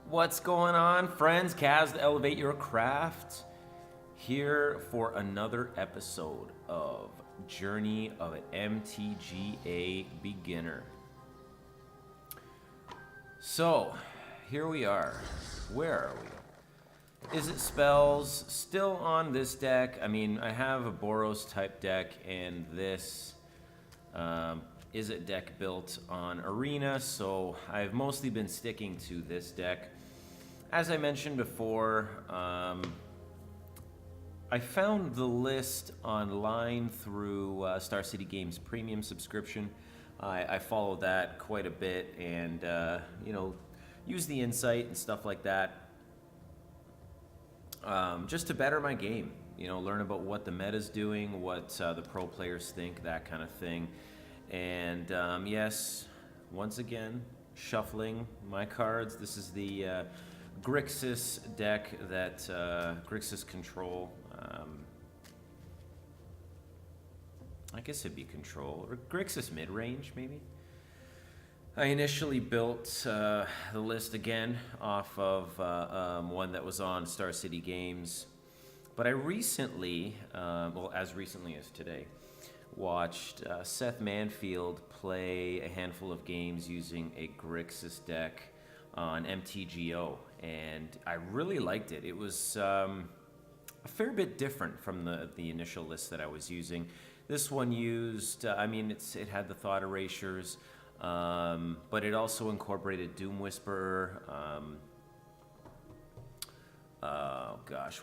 What's going on, friends? Kaz, the Elevate Your Craft, here for another episode of Journey of an MTGA Beginner. So, here we are. Where are we? Is it spells? Still on this deck. I mean, I have a Boros type deck, and this is a deck built on Arena, so I've mostly been sticking to this deck. As I mentioned before, I found the list online through Star City Games Premium subscription. I follow that quite a bit and, use the insight and stuff like that just to better my game. Learn about what the meta's doing, what the pro players think, that kind of thing. And yes, once again, shuffling my cards. This is the Grixis deck that Grixis control. I guess it'd be control or Grixis mid-range maybe. I initially built the list again off of one that was on Star City Games, but I recently, as recently as today, watched Seth Manfield play a handful of games using a Grixis deck on MTGO, and I really liked it. It was a fair bit different from the initial list that I was using. This one used, it had the Thought Erasures, but it also incorporated Doom Whisperer.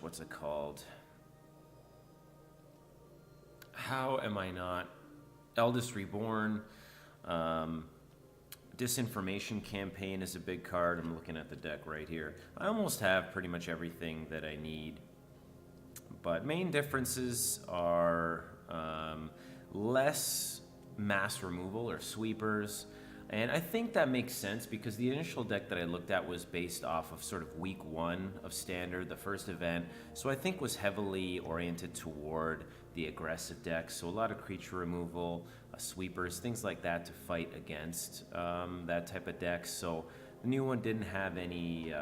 What's it called? How am I not? Eldest Reborn. Disinformation Campaign is a big card. I'm looking at the deck right here. I almost have pretty much everything that I need. But main differences are less mass removal or sweepers. And I think that makes sense because the initial deck that I looked at was based off of sort of week 1 of Standard, the first event. So I think was heavily oriented toward the aggressive deck. So a lot of creature removal, sweepers, things like that to fight against that type of deck. So the new one didn't have any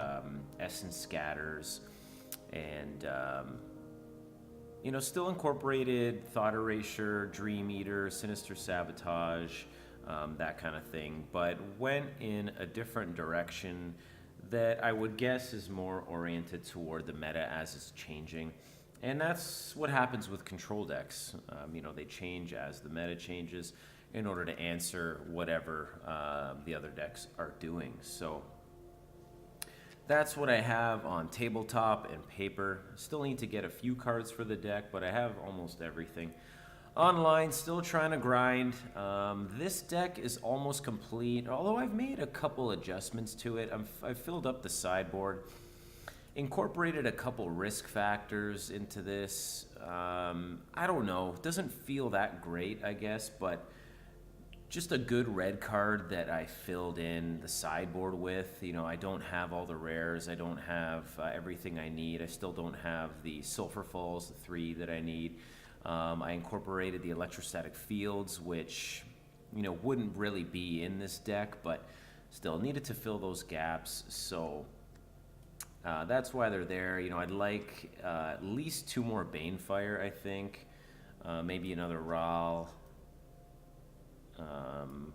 Essence Scatters and still incorporated Thought Erasure, Dream Eater, Sinister Sabotage, that kind of thing, but went in a different direction that I would guess is more oriented toward the meta as it's changing. And that's what happens with control decks. They change as the meta changes in order to answer whatever the other decks are doing. So that's what I have on tabletop and paper. Still need to get a few cards for the deck, but I have almost everything. Online, still trying to grind. This deck is almost complete, although I've made a couple adjustments to it. I've filled up the sideboard, incorporated a couple risk factors into this. I don't know, it doesn't feel that great, I guess, but just a good red card that I filled in the sideboard with. I don't have all the rares. I don't have everything I need. I still don't have the Sulfur Falls, the 3 that I need. I incorporated the electrostatic fields, which, wouldn't really be in this deck, but still needed to fill those gaps. So that's why they're there. I'd like at least 2 more Banefire, I think. Maybe another Ral. And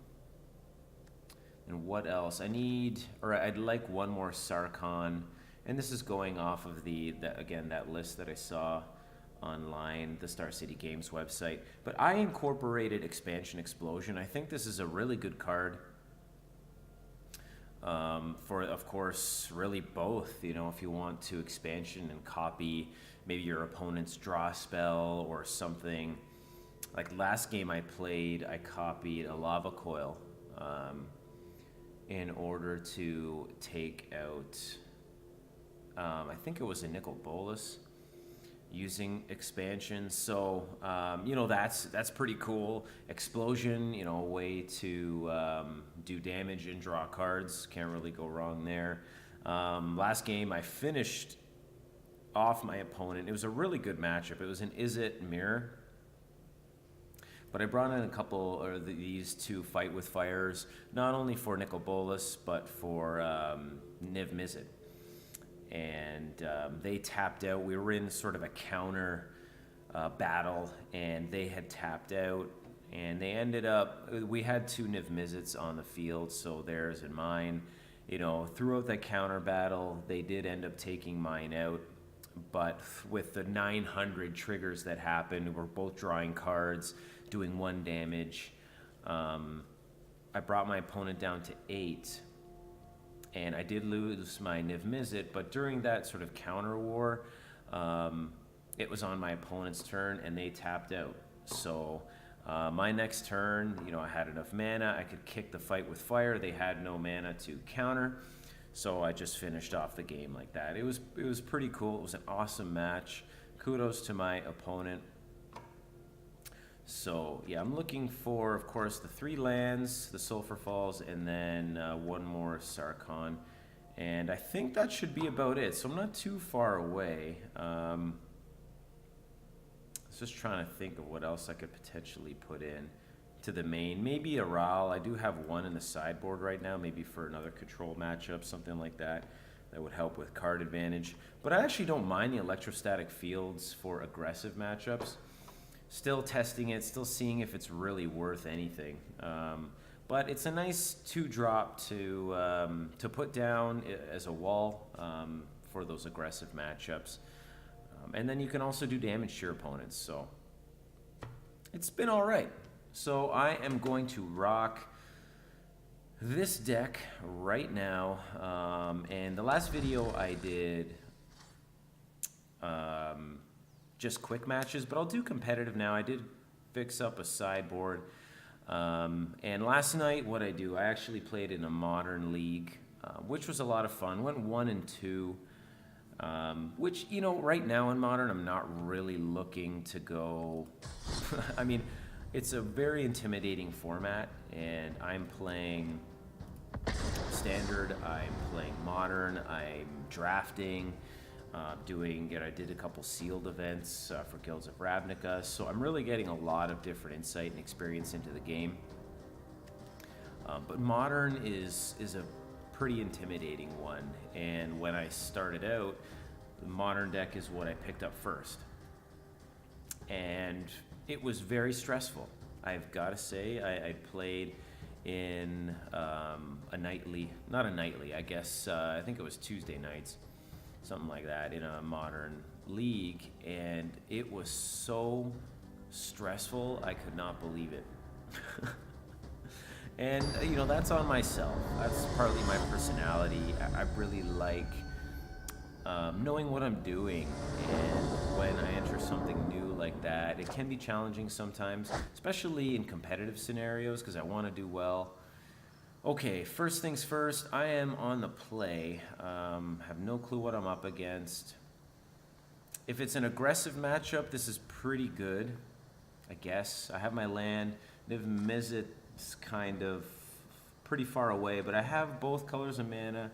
what else? I'd like 1 more Sarkhan. And this is going off of that list that I saw online, the Star City Games website. But I incorporated Expansion Explosion. I think this is a really good card for, of course, really both. If you want to expansion and copy maybe your opponent's draw spell or something. Like last game I played, I copied a Lava Coil in order to take out, I think it was a Nicol Bolas, using expansion. So that's pretty cool. Explosion, a way to do damage and draw cards. Can't really go wrong there. Last game I finished off my opponent. It was a really good matchup. It was an Izzet Mirror But I brought in a couple, or these two Fight with Fires, not only for Nicol Bolas, but for Niv Mizzet. And they tapped out. We were in sort of a counter battle, and they had tapped out. And they ended up, we had two Niv Mizzets on the field, so theirs and mine. You know, throughout that counter battle, they did end up taking mine out. But with the 900 triggers that happened, we're both drawing cards, doing 1 damage. I brought my opponent down to 8, and I did lose my Niv Mizzet, but during that sort of counter war, it was on my opponent's turn, and they tapped out. So my next turn, you know, I had enough mana, I could kick the Fight with Fire. They had no mana to counter, so I just finished off the game like that. It was pretty cool. It was an awesome match. Kudos to my opponent. So yeah, I'm looking for, of course, the 3 lands, the Sulphur Falls, and then 1 more Sarkhan. And I think that should be about it. So I'm not too far away. I was just trying to think of what else I could potentially put in to the main. Maybe a Ral. I do have 1 in the sideboard right now, maybe for another control matchup, something like that. That would help with card advantage. But I actually don't mind the electrostatic fields for aggressive matchups. Still testing it, still seeing if it's really worth anything. But it's a nice 2-drop to put down as a wall for those aggressive matchups. And then you can also do damage to your opponents. So it's been all right. So I am going to rock this deck right now. And the last video I did just quick matches, but I'll do competitive now. I did fix up a sideboard. And last night, what I actually played in a modern league, which was a lot of fun. Went 1 and 2, which, you know, right now in modern, I'm not really looking to go. I mean, it's a very intimidating format, and I'm playing standard, I'm playing modern, I'm drafting. I did a couple sealed events for Guilds of Ravnica, so I'm really getting a lot of different insight and experience into the game. But modern is a pretty intimidating one, and when I started out, the modern deck is what I picked up first. And it was very stressful. I've got to say, I played in a nightly, not a nightly, I guess, I think it was Tuesday nights. Something like that, in a modern league, and it was so stressful, I could not believe it. And, you know, that's on myself. That's partly my personality. I really like knowing what I'm doing, and when I enter something new like that, it can be challenging sometimes, especially in competitive scenarios, because I want to do well. Okay, first things first, I am on the play. Have no clue what I'm up against. If it's an aggressive matchup, this is pretty good, I guess. I have my land. Niv Mizzet's kind of pretty far away, but I have both colors of mana.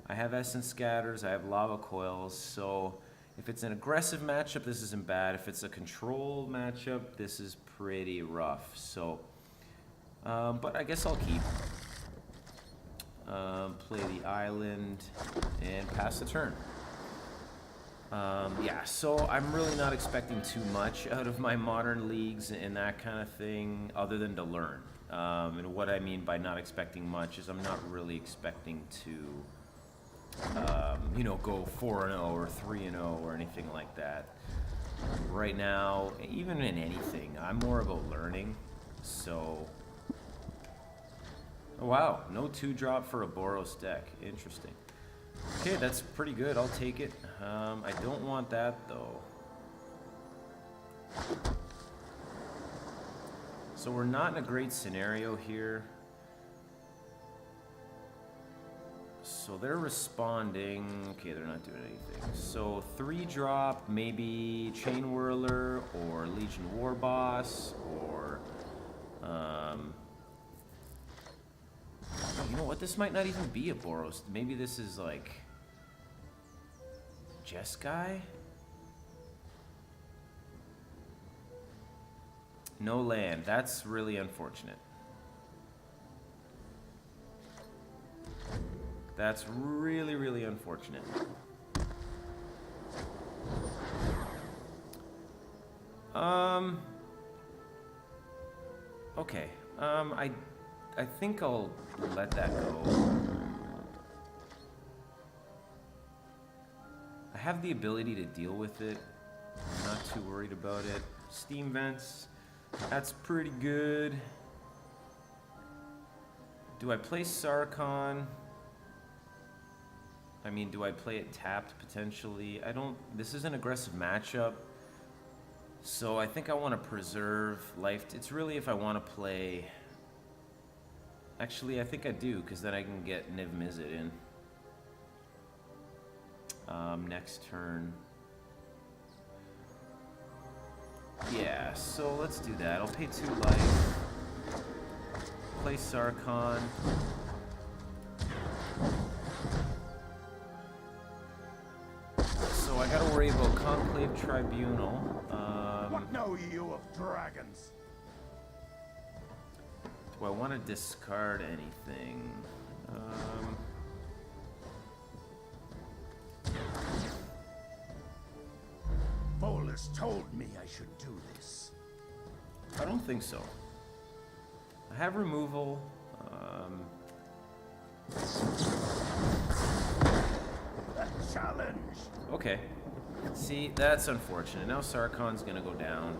I have Essence Scatters, I have Lava Coils, so if it's an aggressive matchup, this isn't bad. If it's a control matchup, this is pretty rough. So, but I guess I'll keep. Play the island and pass the turn. Yeah, so I'm really not expecting too much out of my modern leagues and that kind of thing, other than to learn. And what I mean by not expecting much is I'm not really expecting to, you know, go 4-0 or 3-0 or anything like that. Right now, even in anything, I'm more about learning. So. Oh, wow, no 2-drop for a Boros deck. Interesting. Okay, that's pretty good. I'll take it. I don't want that, though. So we're not in a great scenario here. So they're responding. Okay, they're not doing anything. So 3-drop, maybe Chain Whirler or Legion War Boss or... you know what? This might not even be a Boros. Maybe this is like Jeskai? No land. That's really unfortunate. That's really, really unfortunate. Okay. I think I'll let that go. I have the ability to deal with it. I'm not too worried about it. Steam vents. That's pretty good. Do I play Sarkhan? I mean, do I play it tapped potentially? I don't... This is an aggressive matchup. So I think I want to preserve life. It's really if I want to play... Actually, I think I do, because then I can get Niv Mizzet in. Next turn. Yeah, so let's do that. I'll pay 2 life. Play Sarkhan. So I gotta worry about Conclave Tribunal. What know you of dragons? Do I want to discard anything? Bolus told me I should do this. I don't think so. I have removal. A challenge. Okay. See, that's unfortunate. Now Sarkhan's gonna go down.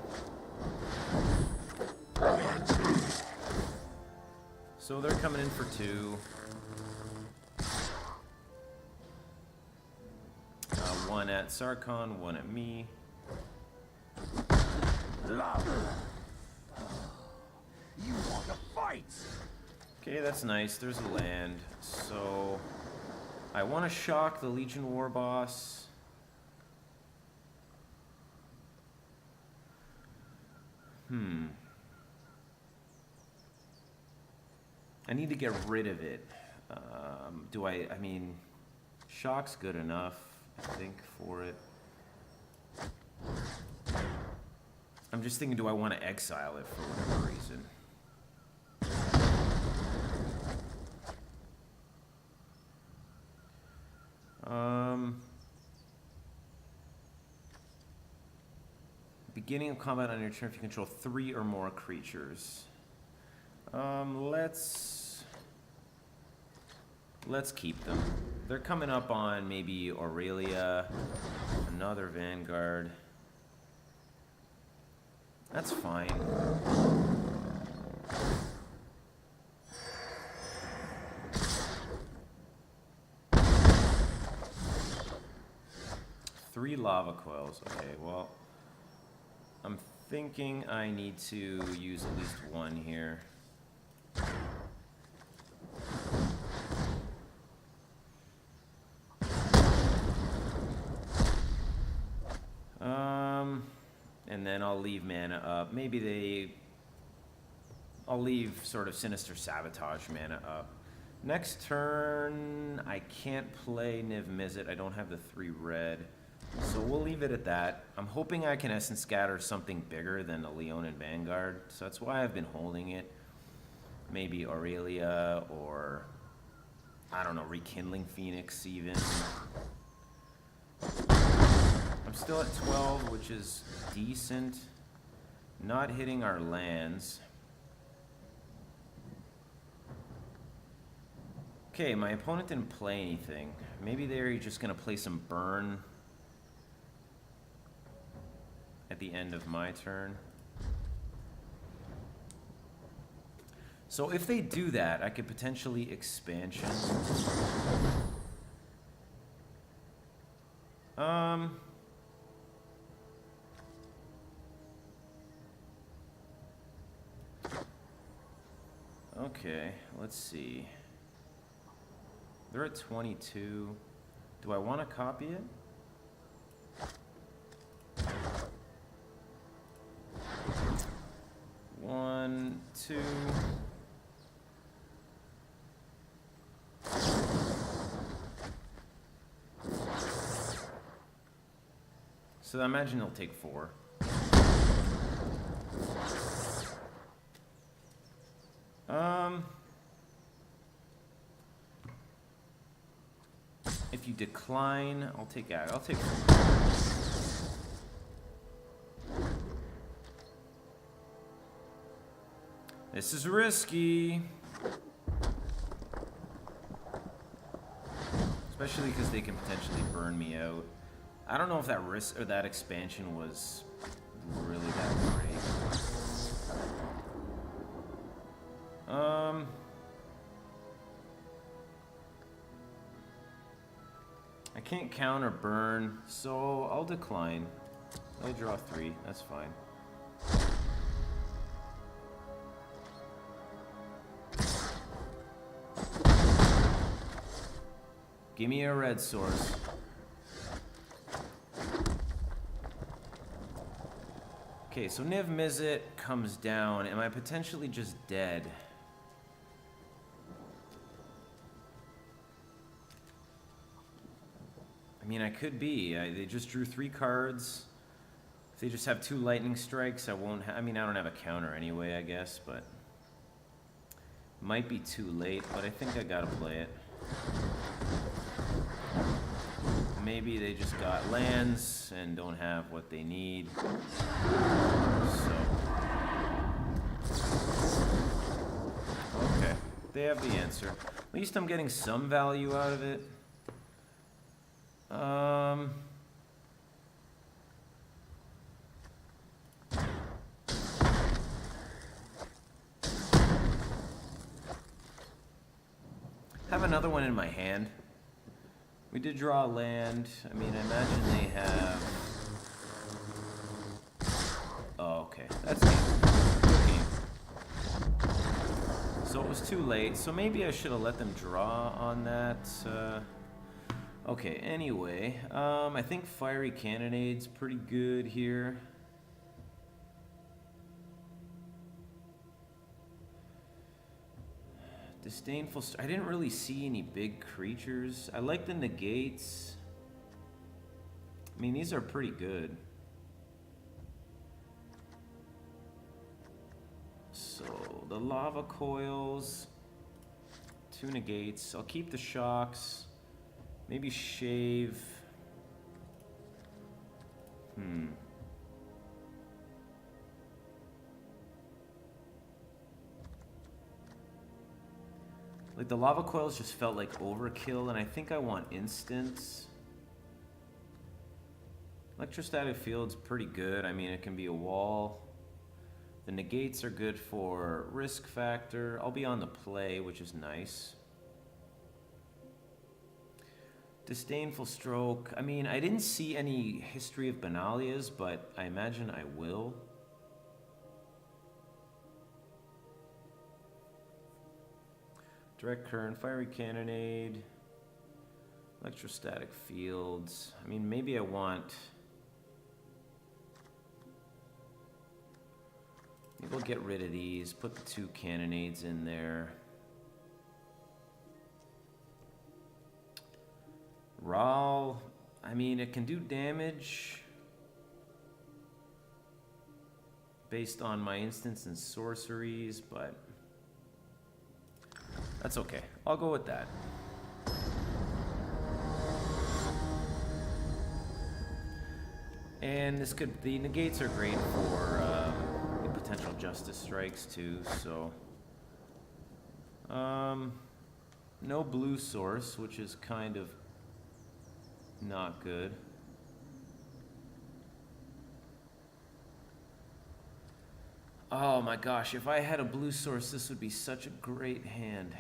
So they're coming in for 2. One at Sarkhan, one at me. Love. You want to fight? Okay, that's nice. There's a land. So I want to shock the Legion War boss. I need to get rid of it. I mean, shock's good enough, I think, for it. I'm just thinking, do I want to exile it for whatever reason? Beginning of combat on your turn if you control 3 or more creatures. Let's keep them. They're coming up on maybe Aurelia, another Vanguard. That's fine. Three lava coils. Okay, well, I'm thinking I need to use at least one here. And then I'll leave mana up. I'll leave sort of Sinister Sabotage mana up. Next turn, I can't play Niv Mizzet. I don't have the 3 red. So we'll leave it at that. I'm hoping I can Essence Scatter something bigger than a Leonin Vanguard. So that's why I've been holding it. Maybe Aurelia or, I don't know, Rekindling Phoenix even. I'm still at 12, which is decent. Not hitting our lands. Okay, my opponent didn't play anything. Maybe they're just going to play some burn at the end of my turn. So if they do that, I could potentially expansion. Okay, let's see. They're at 22. Do I want to copy it? One, two. So I imagine they'll take 4. decline. I'll take ag. I'll take. This is risky. Especially because they can potentially burn me out. I don't know if that risk or that expansion was really that great. I can't counter burn, so I'll decline. I'll draw 3, that's fine. Give me a red source. Okay, so Niv Mizzet comes down. Am I potentially just dead? I mean, I could be. They just drew 3 cards. If they just have 2 lightning strikes, I won't I mean, I don't have a counter anyway, I guess, but... Might be too late, but I think I gotta play it. Maybe they just got lands and don't have what they need. So... Okay, they have the answer. At least I'm getting some value out of it. Have another one in my hand. We did draw a land. I mean, I imagine they have... Oh, okay. That's game. So it was too late. So maybe I should have let them draw on that. Okay, anyway. I think Fiery Cannonade's pretty good here. Disdainful... I didn't really see any big creatures. I like the negates. I mean, these are pretty good. So, the lava coils. 2 negates. I'll keep the shocks. Maybe shave. Like, the lava coils just felt like overkill, and I think I want instants. Electrostatic field's pretty good. I mean, it can be a wall. The negates are good for risk factor. I'll be on the play, which is nice. Disdainful Stroke. I mean, I didn't see any history of Benalias, but I imagine I will. Direct Current, Fiery Cannonade, Electrostatic Fields. I mean, maybe I want... Maybe we'll get rid of these, put the 2 Cannonades in there. Ral, I mean, it can do damage based on my instants and sorceries, but that's okay. I'll go with that. And this could, the negates are great for potential justice strikes too, so no blue source, which is kind of not good. Oh my gosh, if I had a blue source, this would be such a great hand.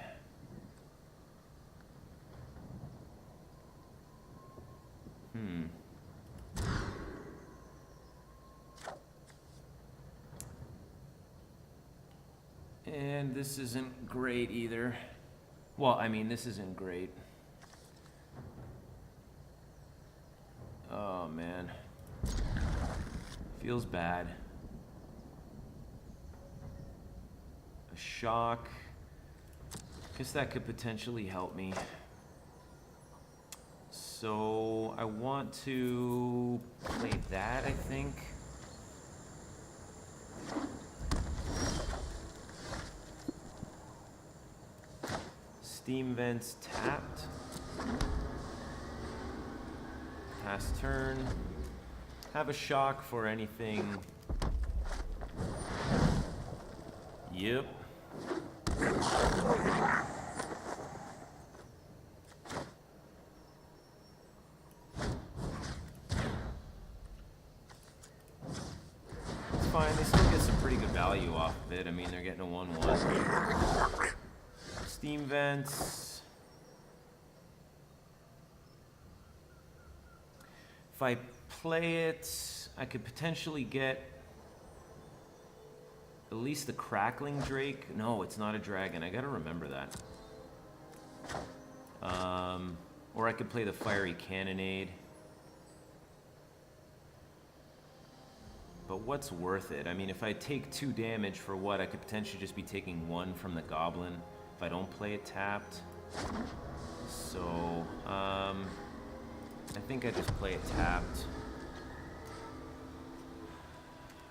And this isn't great either. Well, I mean, this isn't great. Oh man. Feels bad. A shock. Guess that could potentially help me. So I want to play that, I think. Steam Vents tapped. Pass turn. Have a shock for anything. Yep. It's fine, they still get some pretty good value off of it. I mean, they're getting a 1/1. Steam vents. If I play it, I could potentially get at least the Crackling Drake. No, it's not a dragon. I gotta remember that. Or I could play the Fiery Cannonade. But what's worth it? I mean, if I take 2 damage for what, I could potentially just be taking 1 from the Goblin if I don't play it tapped. So, I think I just play it tapped.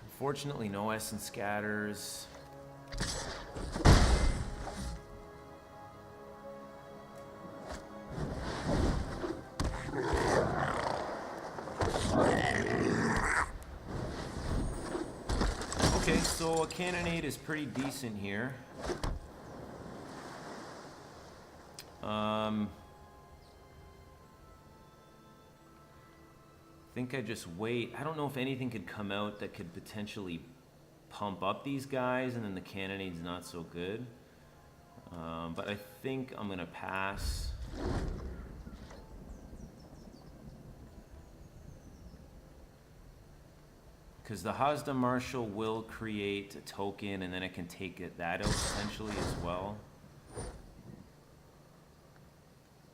Unfortunately, no Essence Scatters. Okay, so a Cannonade is pretty decent here. I think I just wait. I don't know if anything could come out that could potentially pump up these guys, and then the Cannonade's not so good. But I think I'm gonna pass. Because the Hazda Marshal will create a token, and then I can take that out potentially as well.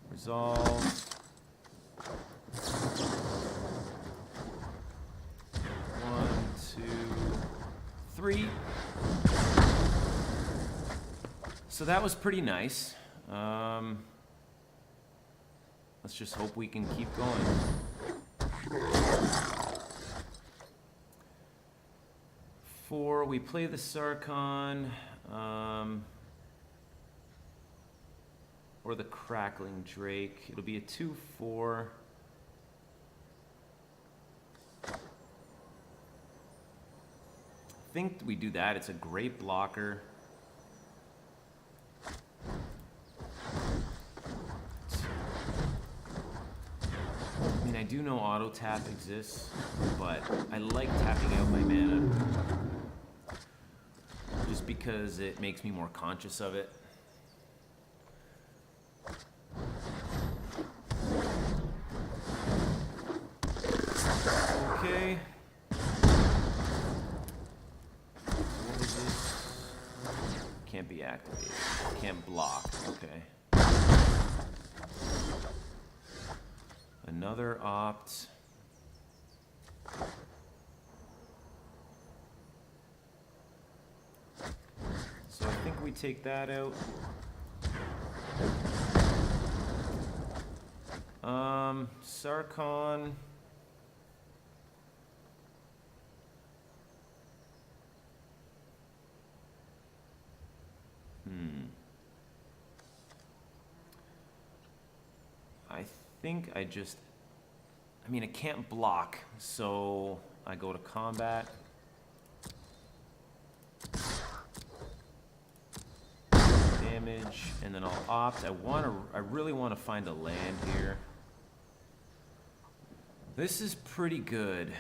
Resolve. 1, 2, 3. So that was pretty nice. Let's just hope we can keep going. Four, we play the Sarkhan, or the Crackling Drake. It'll be a 2/4. I think we do that. It's a great blocker. I mean, I do know auto tap exists, but I like tapping out my mana just because it makes me more conscious of it. Okay. What is this? Can't be activated. Can't block. Okay. Another opt. So I think we take that out. Sarkhan. I think I just, I mean, I can't block, so I go to combat. Damage, and then I'll opt. I really want to find a land here. This is pretty good.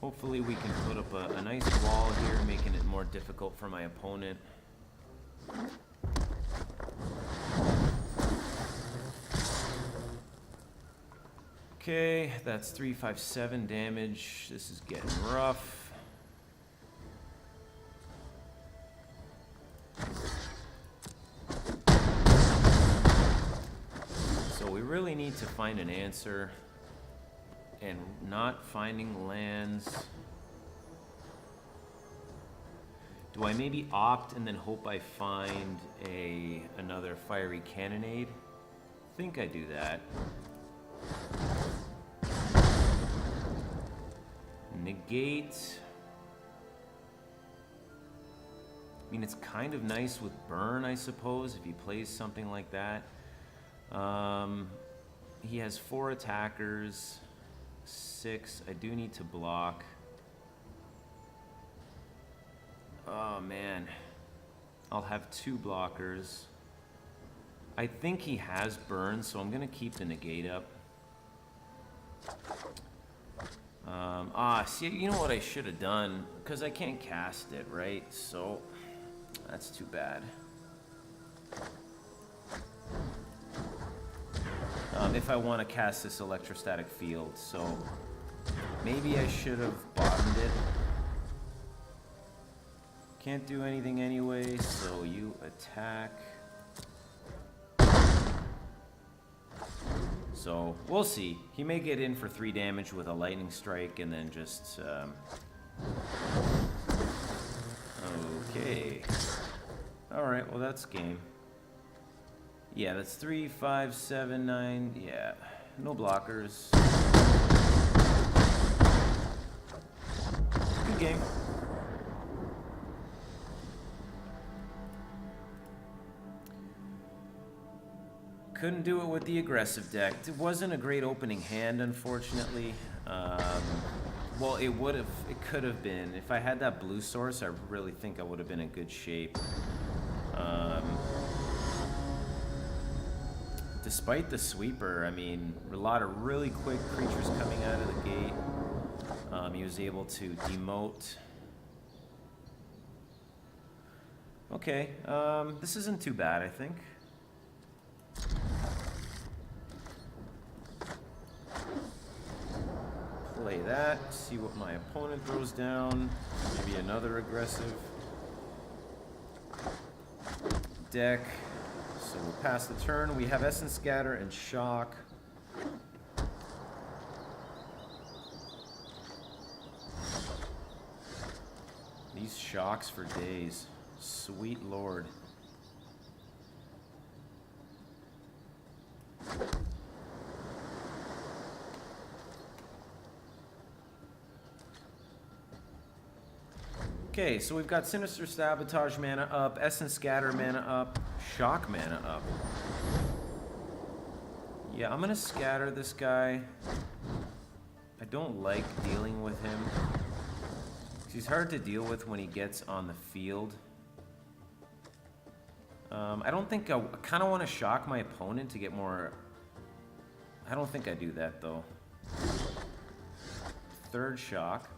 Hopefully we can put up a nice wall here, making it more difficult for my opponent. Okay, that's 3, 5, 7 damage. This is getting rough. So we really need to find an answer. And not finding lands. Do I maybe opt and then hope I find another Fiery Cannonade? I think I do that. negate. I mean, it's kind of nice with burn, I suppose, if he plays something like that. He has 4 attackers, 6. I do need to block. Oh, man. I'll have 2 blockers. I think he has burn, so I'm going to keep the negate up. See, you know what I should have done? Because I can't cast it, right? So, that's too bad. If I want to cast this electrostatic field, so maybe I should have bottomed it. Can't do anything anyway, so you attack. So, we'll see. He may get in for 3 damage with a lightning strike and then just, okay. Alright, well that's game. Yeah, that's 3, 5, 7, 9, yeah. No blockers. Good game. Couldn't do it with the aggressive deck. It wasn't a great opening hand, unfortunately. Well, it could have been. If I had that blue source, I really think I would have been in good shape. Despite the sweeper, I mean, a lot of really quick creatures coming out of the gate. He was able to demote. Okay, this isn't too bad, I think. Play that, see what my opponent throws down. Maybe another aggressive deck. So we'll pass the turn. We have Essence Scatter and Shock. These shocks for days. Sweet Lord. Okay, so we've got Sinister Sabotage mana up, Essence Scatter mana up, Shock mana up. Yeah, I'm gonna scatter this guy. I don't like dealing with him. He's hard to deal with when he gets on the field. I don't think I kind of want to shock my opponent to get more. I don't think I do that though. 3rd shock.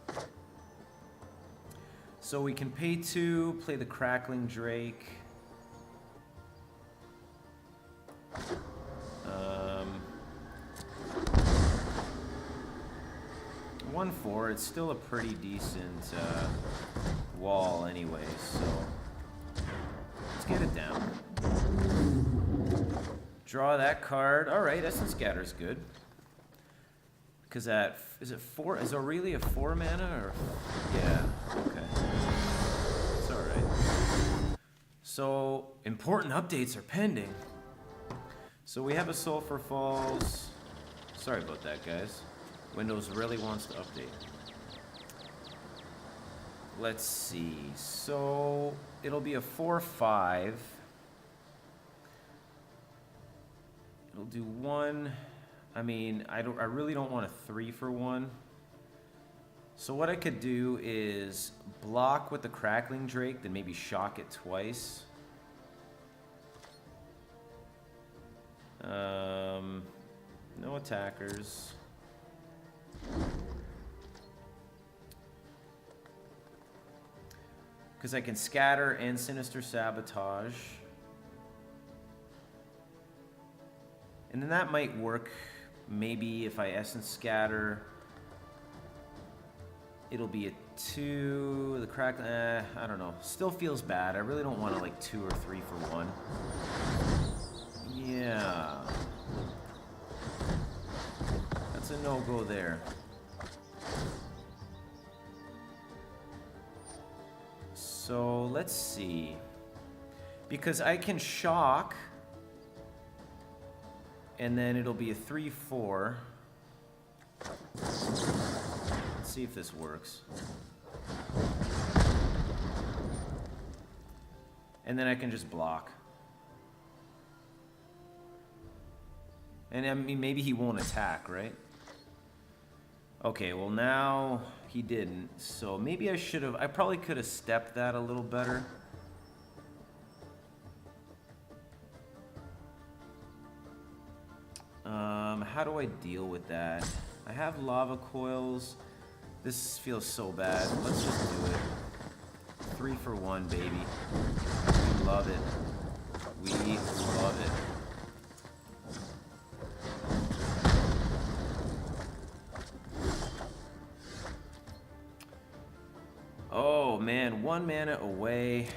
So we can pay 2, play the Crackling Drake. 1/4, it's still a pretty decent wall anyway, so let's get it down. Draw that card. Alright, Essence Scatter's good. Because that, is it 4? Is Aurelia 4 mana or? Yeah, okay. It's alright. So, important updates are pending. So we have a Sulphur Falls. Sorry about that, guys. Windows really wants to update. Let's see. So, it'll be a 4/5. It'll do 1. I mean, I really don't want a 3-for-1. So what I could do is block with the Crackling Drake, then maybe shock it twice. No attackers. Because I can scatter and Sinister Sabotage. And then that might work. Maybe if I Essence Scatter, it'll be a 2. The crack, I don't know. Still feels bad. I really don't want to like 2 or 3-for-1. Yeah. That's a no-go there. So let's see. Because I can shock. And then it'll be a 3/4. Let's Let's see if this works. And then I can just block. And I mean, maybe he won't attack, right? Okay, well now he didn't. So maybe I should have, I probably could have stepped that a little better. How do I deal with that? I have lava coils. This feels so bad. Let's just do it. 3 for 1, baby. We love it. We love it. Oh man, 1 mana away.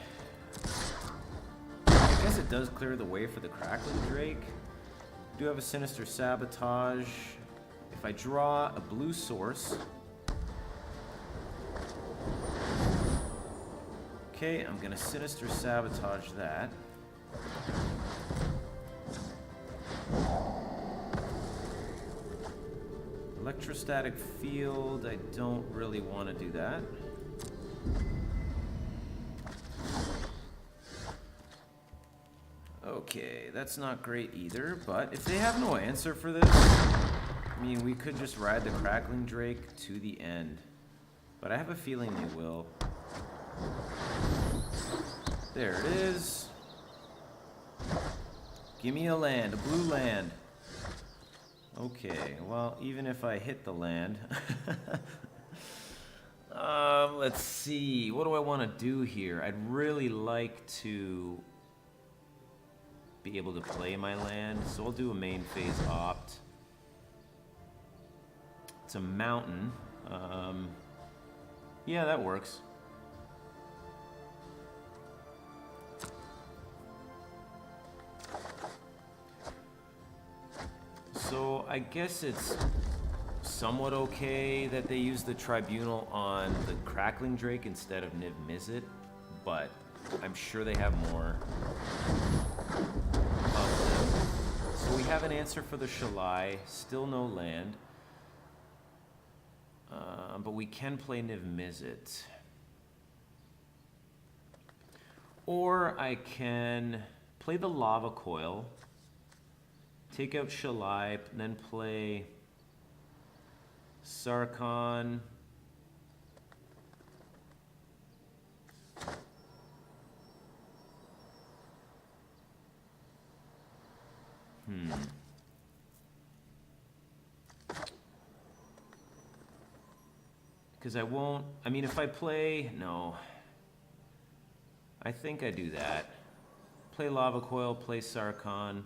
I guess it does clear the way for the Crackling Drake. Do have a Sinister Sabotage. If I draw a blue source. Okay, I'm gonna Sinister Sabotage that. Electrostatic Field, I don't really want to do that. Okay, that's not great either, but if they have no answer for this, I mean, we could just ride the Crackling Drake to the end. But I have a feeling they will. There it is. Give me a land, a blue land. Okay, well, even if I hit the land... let's see, what do I want to do here? I'd really like to be able to play my land, so I'll do a main phase opt. It's a mountain. Yeah, that works. So I guess it's somewhat okay that they use the Tribunal on the Crackling Drake instead of Niv Mizzet, but I'm sure they have more of them. So we have an answer for the Shalai, still no land. But we can play Niv Mizzet. Or I can play the Lava Coil, take out Shalai, and then play Sarkhan. Because I won't, I mean, if I play, no. I think I do that. Play Lava Coil, play Sarkhan.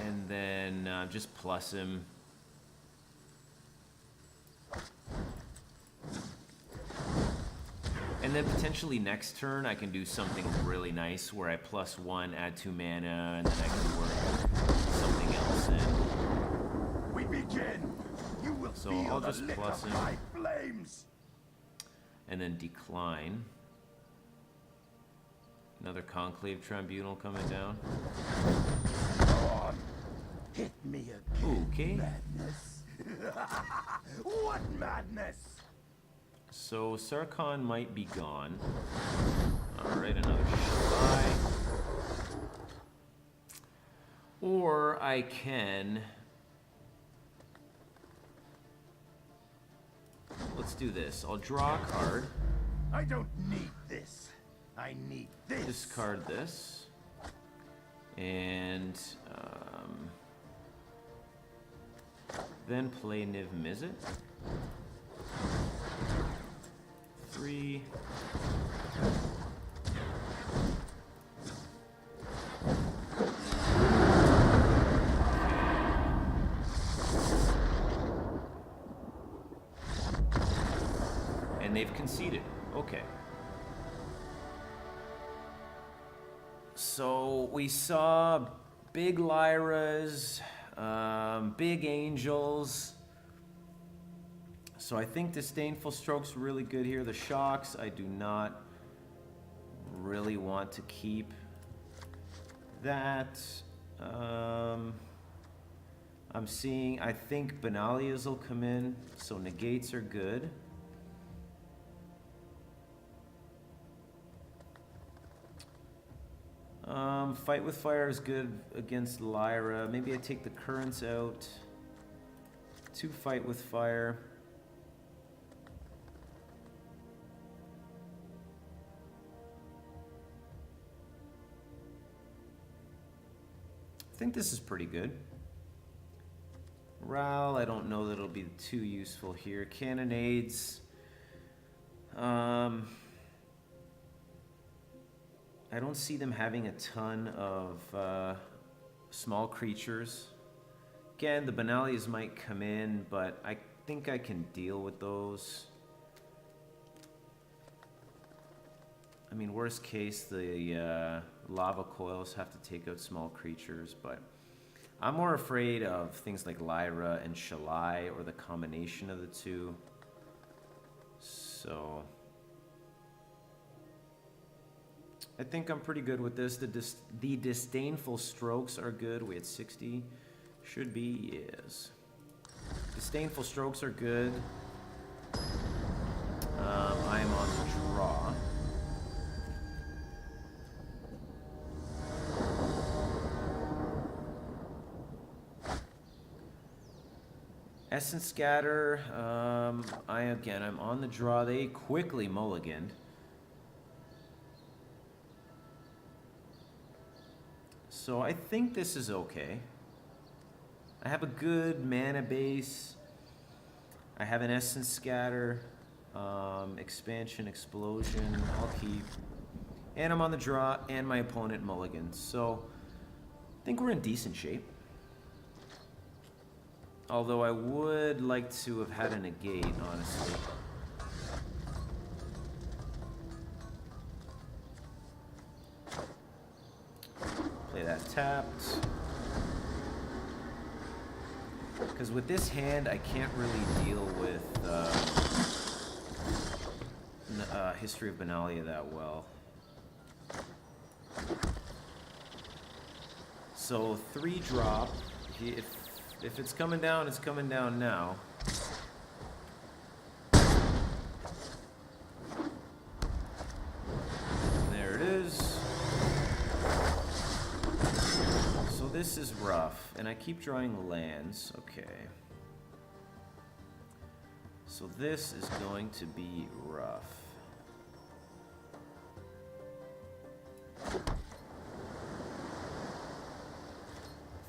And then just plus him. And then potentially next turn I can do something really nice where I +1, add 2 mana, and then I can work something else in. We begin. You will So feel I'll the just lick plus of him. my flames. And then decline. Another Conclave Tribunal coming down. Go on. Hit me again. Okay. Madness. What madness? So Sarkhan might be gone. Alright, another Shalai. Or I can... Let's do this. I'll draw a card. I don't need this. I need this. Discard this. And then play Niv Mizzet. 3. And they've conceded. Okay. So we saw big Lyras, big Angels. So I think Disdainful Stroke's really good here. The Shocks, I do not really want to keep that. I'm seeing, I think Benalias will come in, so negates are good. Fight with fire is good against Lyra. Maybe I take the currents out to fight with fire. I think this is pretty good. Ral, I don't know that it'll be too useful here. Cannonades. I don't see them having a ton of small creatures. Again, the Benalias might come in, but I think I can deal with those. I mean, worst case, the lava coils have to take out small creatures, but I'm more afraid of things like Lyra and Shalai, or the combination of the two. So I think I'm pretty good with this. The disdainful strokes are good. We had 60. Should be, yes. Disdainful strokes are good. I am on the draw. Essence Scatter. I'm on the draw. They quickly mulliganed. So I think this is okay. I have a good mana base. I have an Essence Scatter, Expansion, Explosion, I'll keep. And I'm on the draw, and my opponent mulligans. So I think we're in decent shape. Although I would like to have had a negate, honestly. Play that tapped. Because with this hand, I can't really deal with History of Benalia that well. So 3-drop. If it's coming down, it's coming down now. There it is. So this is rough, and I keep drawing lands. Okay. So this is going to be rough.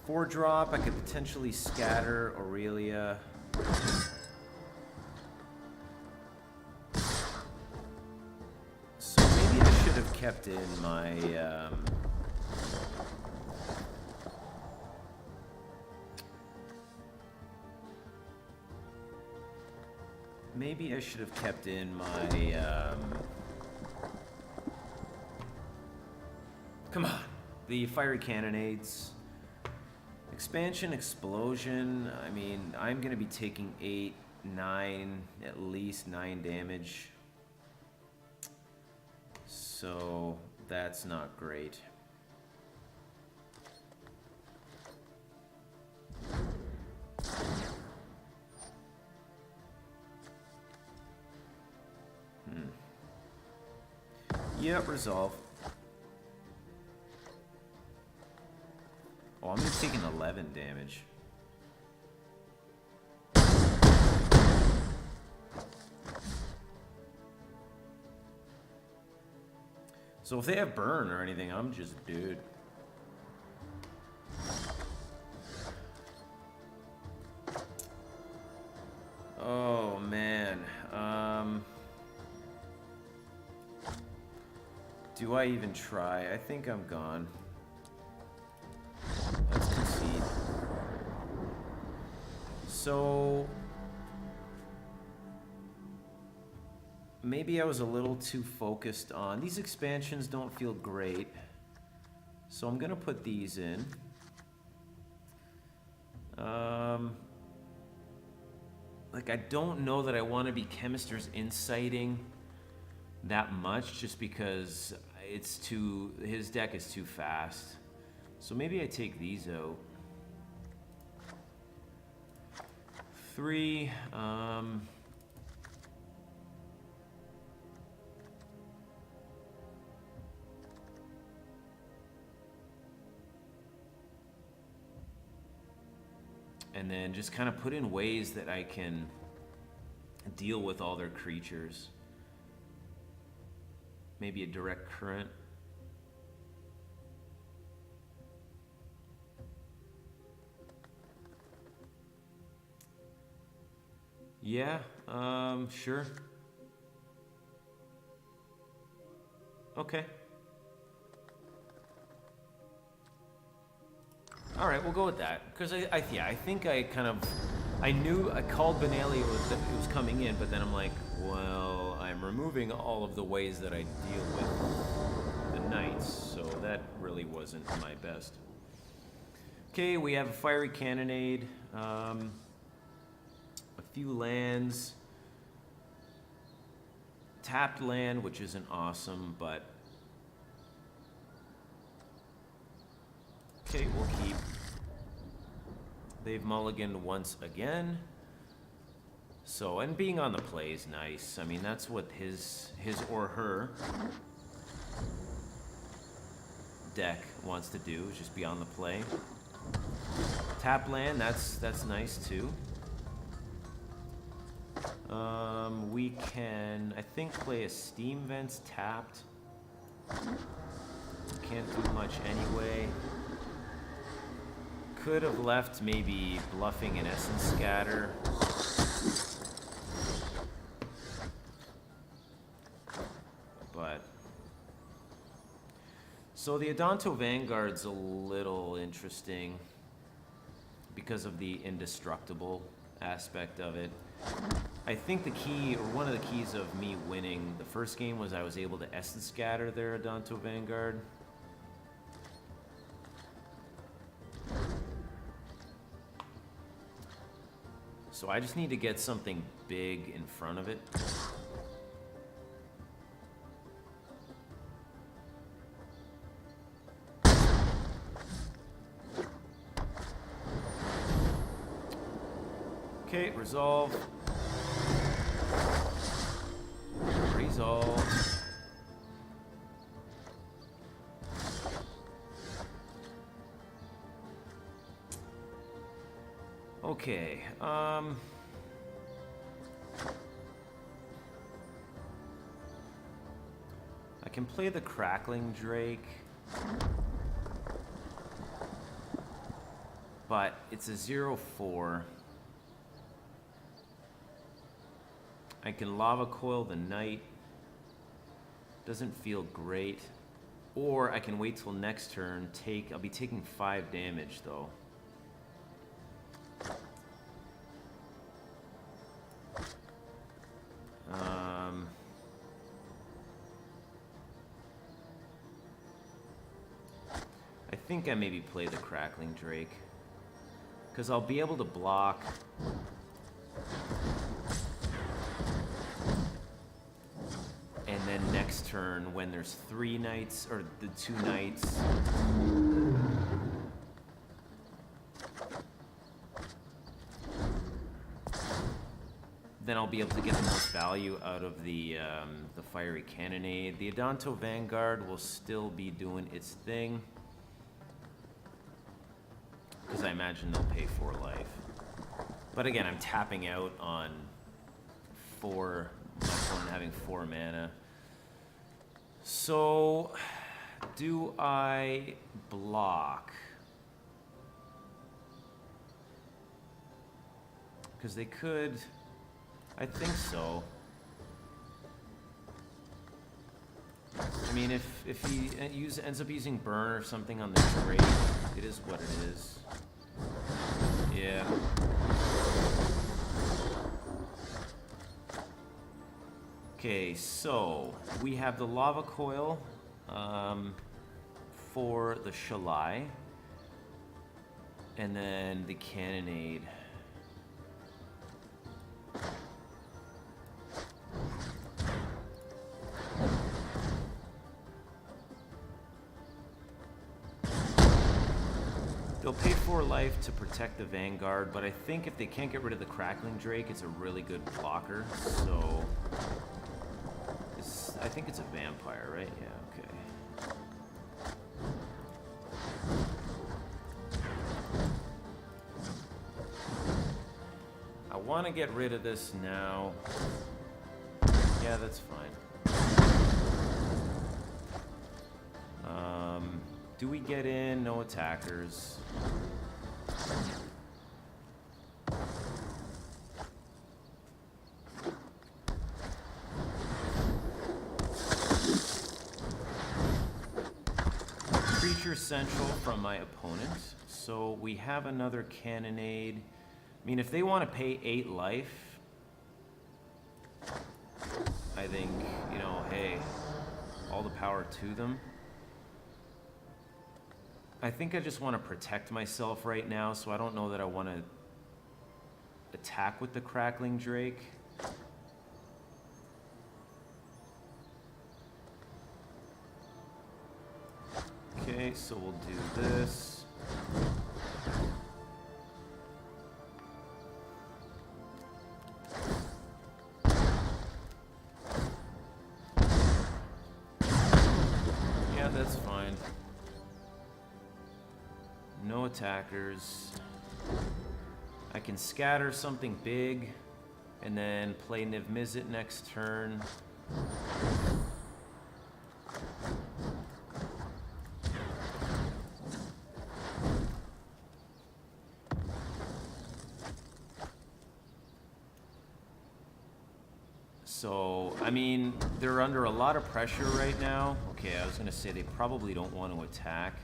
Four drop, I could potentially scatter Aurelia. So maybe I should have kept in my maybe I should have kept in my come on, the fiery cannonades. Expansion, explosion. I mean, I'm gonna be taking 8, 9, at least 9 damage. So that's not great. Yep, resolve. Oh, I'm gonna take an 11 damage. So if they have burn or anything, I'm just dude. Oh man. Do I even try? I think I'm gone. Let's concede. So maybe I was a little too focused on these expansions. Don't feel great, so I'm gonna put these in. Like, I don't know that I want to be Chemister's Inciting that much, just because his deck is too fast. So maybe I take these out. 3, and then just kind of put in ways that I can deal with all their creatures. Maybe a direct current. Yeah, sure. Okay. All right, we'll go with that. Because I think I kind of, I called Benali it was coming in, but then I'm like, well, I'm removing all of the ways that I deal with the knights, so that really wasn't my best. Okay, we have a fiery cannonade, a few lands, tapped land, which isn't awesome, but okay, we'll keep. They've mulliganed once again. So, and being on the play is nice. I mean, that's what his or her deck wants to do, is just be on the play. Tap land, that's nice too. We can, I think, play a Steam Vents tapped. Can't do much anyway. Could have left maybe bluffing an Essence Scatter. But so the Adanto Vanguard's a little interesting because of the indestructible aspect of it. I think the key, or one of the keys of me winning the first game, was I was able to Essence Scatter their Adanto Vanguard. So I just need to get something big in front of it. Okay, resolve. Resolve. Okay, I can play the Crackling Drake, but it's a 0/4. I can Lava Coil the Knight. Doesn't feel great. Or I can wait till next turn, I'll be taking 5 damage though. I think I maybe play the Crackling Drake, because I'll be able to block. And then next turn, when there's 3 knights, or the 2 knights, then I'll be able to get the most value out of the Fiery Cannonade. The Adanto Vanguard will still be doing its thing, because I imagine they'll pay 4 life. But again, I'm tapping out on 4, my opponent having 4 mana. So, do I block? Because they could, I think so. I mean, if he ends up using burn or something on the Drake, it is what it is. Yeah. Okay, so we have the Lava Coil for the Shalai, and then the Cannonade. They'll pay 4 life to protect the Vanguard, but I think if they can't get rid of the Crackling Drake, it's a really good blocker. So I think it's a vampire, right? Yeah, okay. I want to get rid of this now. Yeah, that's fine. Do we get in? No attackers. Creature central from my opponent. So we have another cannonade. I mean, if they want to pay 8 life, I think, you know, hey, all the power to them. I think I just want to protect myself right now, so I don't know that I want to attack with the Crackling Drake. Okay, so we'll do this. Yeah, that's fine. No attackers. I can scatter something big and then play Niv Mizzet next turn. So, I mean, they're under a lot of pressure right now. Okay, I was gonna say they probably don't want to attack.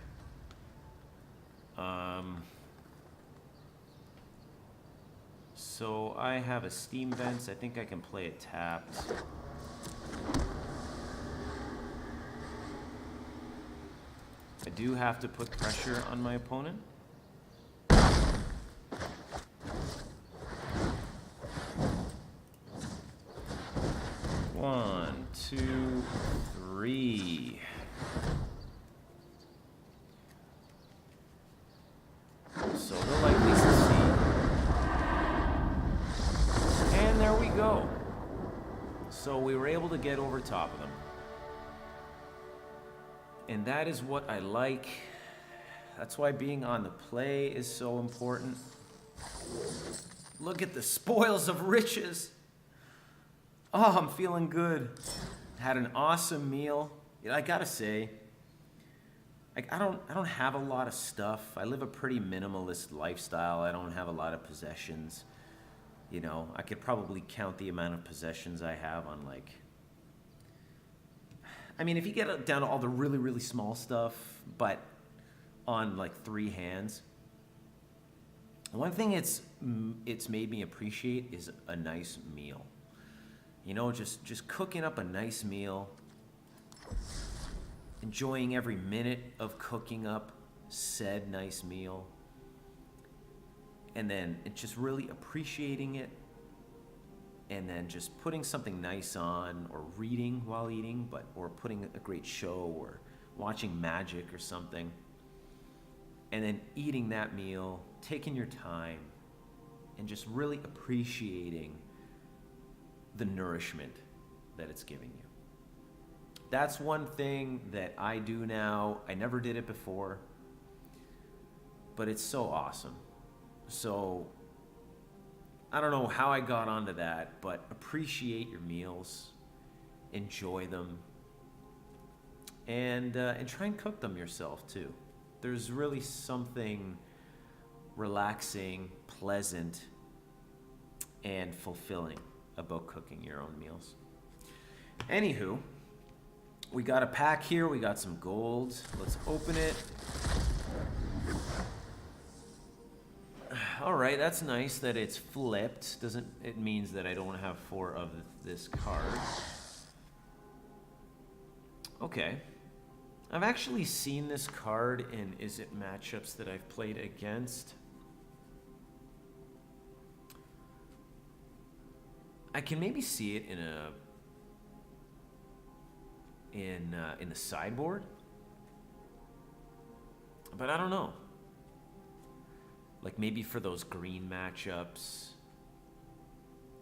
So I have a Steam Vents. I think I can play it tapped. I do have to put pressure on my opponent. One, two, three. So they'll likely succeed. And there we go. So we were able to get over top of them. And that is what I like. That's why being on the play is so important. Look at the spoils of riches. Oh, I'm feeling good. Had an awesome meal. I gotta say, I don't have a lot of stuff. I live a pretty minimalist lifestyle. I don't have a lot of possessions. You know, I could probably count the amount of possessions I have on, like, I mean, if you get down to all the really, really small stuff, but on like 3 hands. One thing it's made me appreciate is a nice meal. You know, just cooking up a nice meal, enjoying every minute of cooking up said nice meal, and then just really appreciating it, and then just putting something nice on, or reading while eating, or putting a great show, or watching magic or something, and then eating that meal, taking your time, and just really appreciating the nourishment that it's giving you. That's one thing that I do now. I never did it before, but it's so awesome. So I don't know how I got onto that, but appreciate your meals, enjoy them, and try and cook them yourself too. There's really something relaxing, pleasant, and fulfilling about cooking your own meals. Anywho, we got a pack here. We got some gold. Let's open it. All right, that's nice that it's flipped. It means that I don't have 4 of this card. Okay. I've actually seen this card in Is It matchups that I've played against. I can maybe see it in the sideboard, but I don't know. Like maybe for those green matchups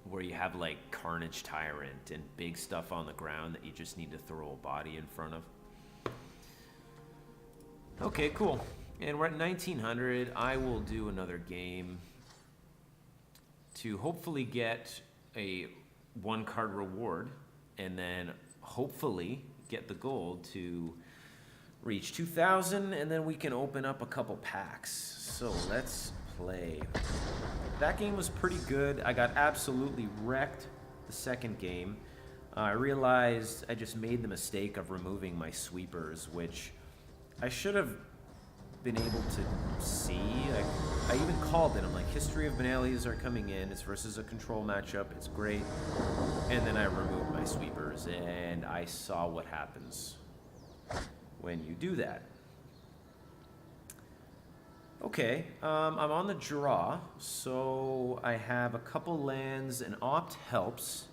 where you have like Carnage Tyrant and big stuff on the ground that you just need to throw a body in front of. Okay, cool. And we're at 1900. I will do another game to hopefully get a 1-card reward and then hopefully get the gold to reach 2,000, and then we can open up a couple packs. So let's play. That game was pretty good. I got absolutely wrecked the second game. I realized I just made the mistake of removing my sweepers, which I should have been able to see. I even called it. I'm like, History of Benalias are coming in. It's versus a control matchup. It's great. And then I removed my sweepers, and I saw what happens when you do that. Okay, I'm on the draw, so I have a couple lands. An opt helps.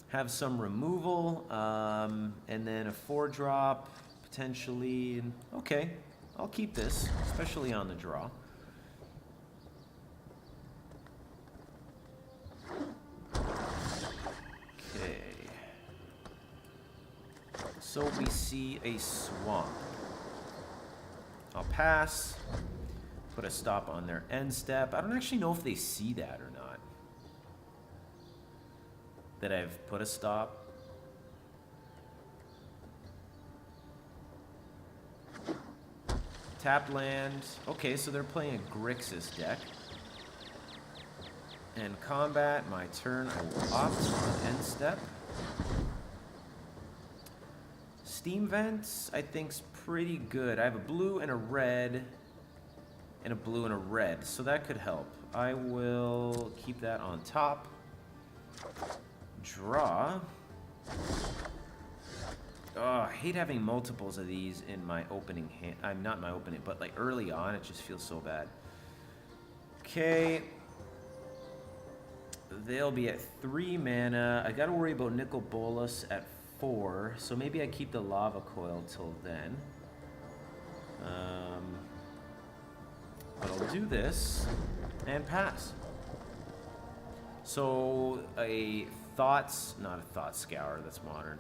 Have some removal, and then a 4-drop potentially. Okay, I'll keep this, especially on the draw. Okay. So we see a swamp. I'll pass. Put a stop on their end step. I don't actually know if they see that or not. That I've put a stop. Tapped land. Okay, so they're playing a Grixis deck. And combat, my turn. I will opt on end step. Steam Vents, I think's pretty good. I have a blue and a red. And a blue and a red, so that could help. I will keep that on top. Draw. Oh, I hate having multiples of these in my opening hand. I'm not my opening, but like early on, it just feels so bad. Okay. They'll be at 3 mana. I gotta worry about Nicol Bolas at 4, so maybe I keep the Lava Coil till then. But I'll do this and pass. So a thoughts, not a thought scour, that's modern.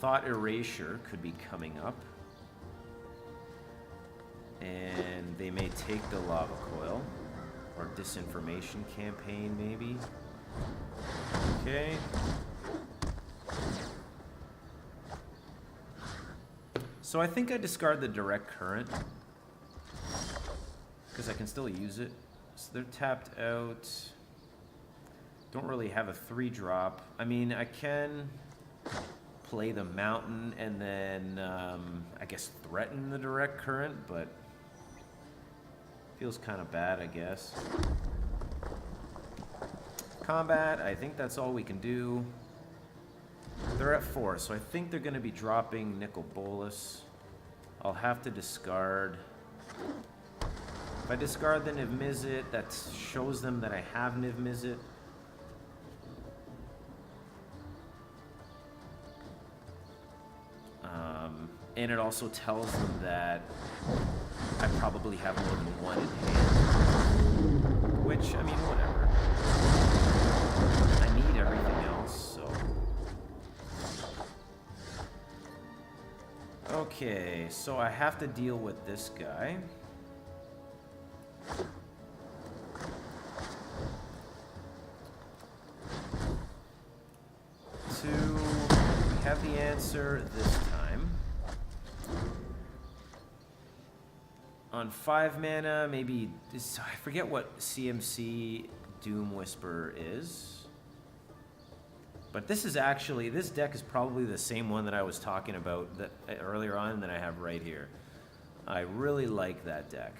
Thought erasure could be coming up. And they may take the Lava Coil. Or disinformation campaign, maybe. Okay. So I think I discard the direct current. Because I can still use it. So they're tapped out. Don't really have a 3-drop. I mean, I can play the mountain and then, I guess, threaten the direct current, but feels kind of bad, I guess. Combat, I think that's all we can do. They're at 4, so I think they're going to be dropping Nicol Bolas. I'll have to discard. If I discard the Niv Mizzet, that shows them that I have Niv Mizzet. And it also tells them that I probably have more than one in hand. Which, I mean, whatever. I need everything else, so. Okay, so I have to deal with this guy. We have the answer this time. On 5 mana, maybe I forget what CMC Doom Whisper is. But this is actually, this deck is probably the same one that I was talking about earlier on that I have right here. I really like that deck.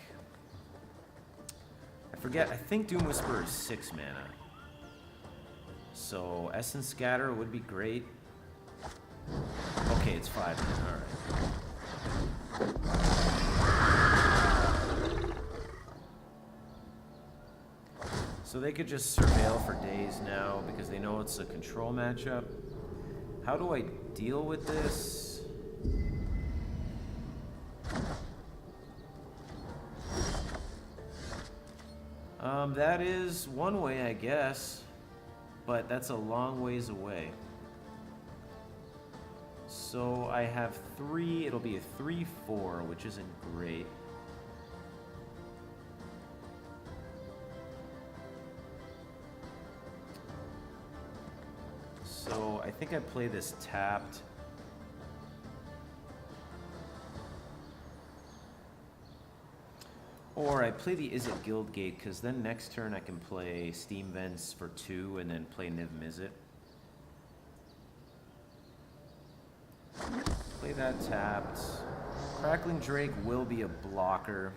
I forget, I think Doom Whisper is 6 mana. So Essence Scatter would be great. Okay, it's 5 mana, alright. So they could just surveil for days now because they know it's a control matchup. How do I deal with this? That is one way, I guess. But that's a long ways away. So I have 3, it'll be a 3-4, which isn't great. So I think I play this tapped. Or I play the Is It Guildgate, because then next turn I can play Steam Vents for 2 and then play Niv Mizzet. Play that tapped. Crackling Drake will be a blocker.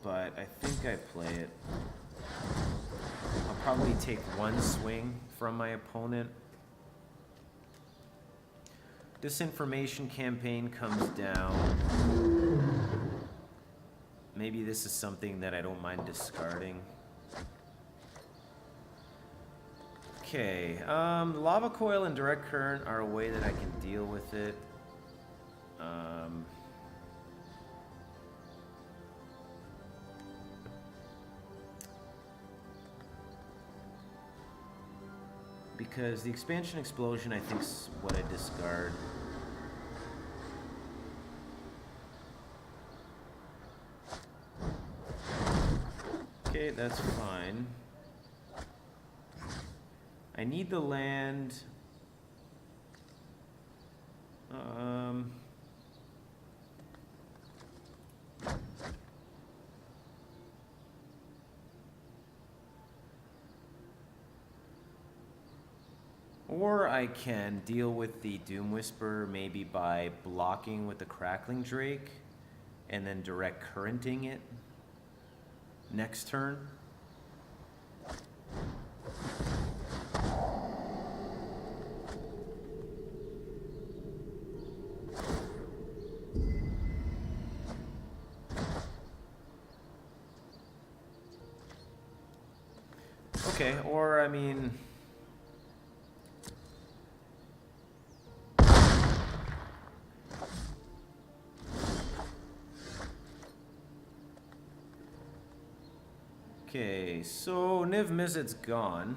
But I think I play it. I'll probably take 1 swing from my opponent. Disinformation campaign comes down. Maybe this is something that I don't mind discarding. Okay, lava coil and direct current are a way that I can deal with it. Because the expansion explosion, I think, is what I discard. Okay, that's fine. I need the land. Or I can deal with the Doom Whisper maybe by blocking with the Crackling Drake and then direct currenting it next turn. Okay, or I mean... Okay, so Niv Mizzet's gone.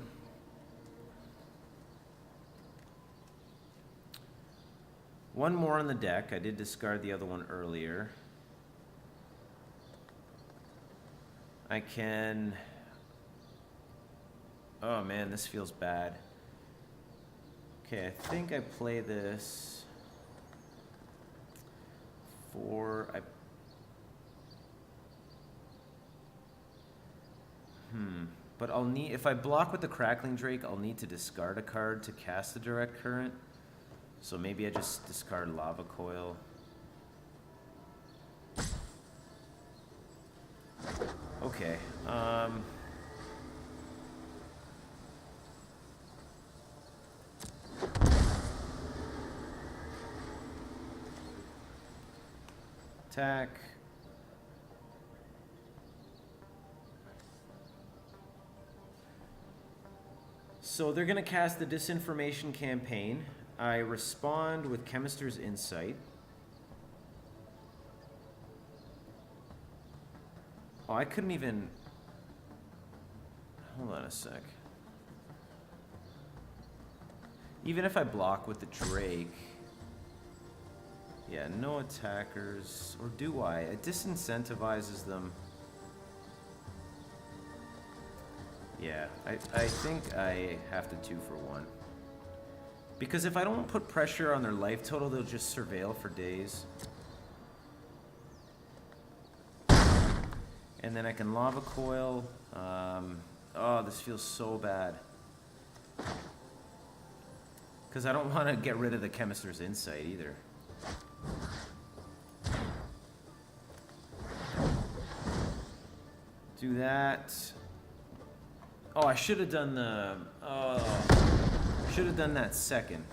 One more on the deck. I did discard the other one earlier. I can... Oh man, this feels bad. Okay, I think I play this for... But I'll need, if I block with the Crackling Drake, I'll need to discard a card to cast the Direct Current. So maybe I just discard Lava Coil. Okay. Attack. So they're going to cast the Disinformation Campaign. I respond with Chemister's Insight. Oh, I couldn't even... Hold on a sec. Even if I block with the Drake... Yeah, no attackers. Or do I? It disincentivizes them. Yeah, I think I have to 2 for 1. Because if I don't put pressure on their life total, they'll just surveil for days. And then I can Lava Coil. Oh, this feels so bad. Because I don't want to get rid of the Chemister's Insight either. Do that. Oh, I should have done the... should have done that second.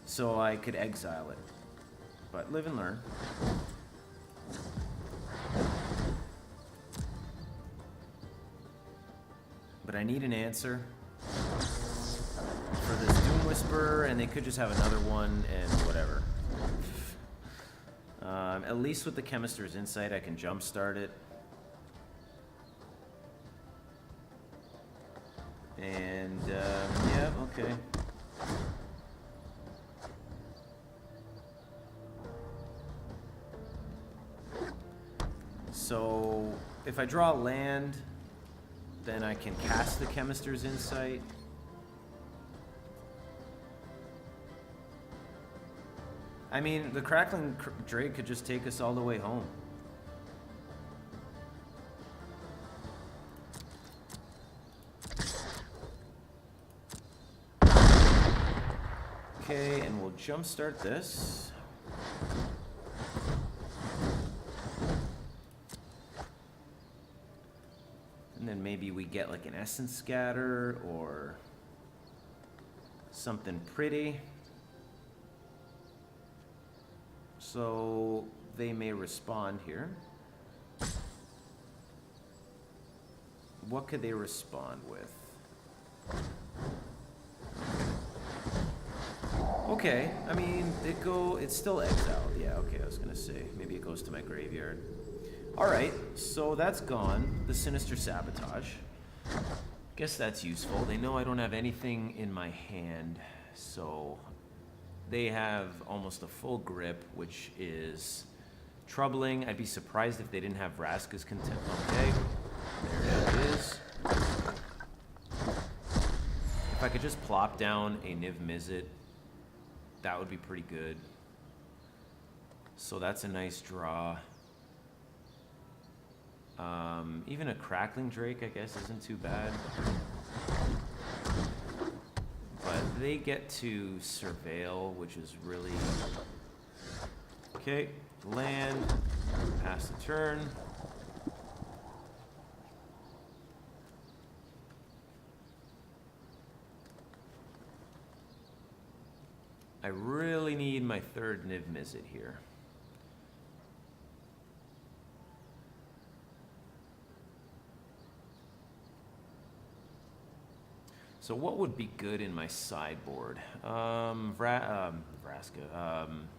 So I could exile it. But live and learn. But I need an answer for this Doom Whisper, and they could just have another one, and whatever. At least with the Chemister's Insight, I can jumpstart it. And, yeah, okay. So, if I draw land, then I can cast the Chemister's Insight. I mean, the Crackling Drake could just take us all the way home. Okay, and we'll jumpstart this. And then maybe we get like an Essence Scatter or something pretty. So they may respond here. What could they respond with? Okay, I mean, it's still exiled. Yeah, okay, I was gonna say, maybe it goes to my graveyard. Alright, so that's gone. The Sinister Sabotage. Guess that's useful. They know I don't have anything in my hand, so they have almost a full grip, which is troubling. I'd be surprised if they didn't have Vraska's Contempt. Okay, there it is. If I could just plop down a Niv Mizzet, that would be pretty good. So that's a nice draw. Even a Crackling Drake, I guess, isn't too bad. But they get to Surveil, which is really... Okay, land, pass the turn. I really need my third Niv Mizzet here. So what would be good in my sideboard? Vraska.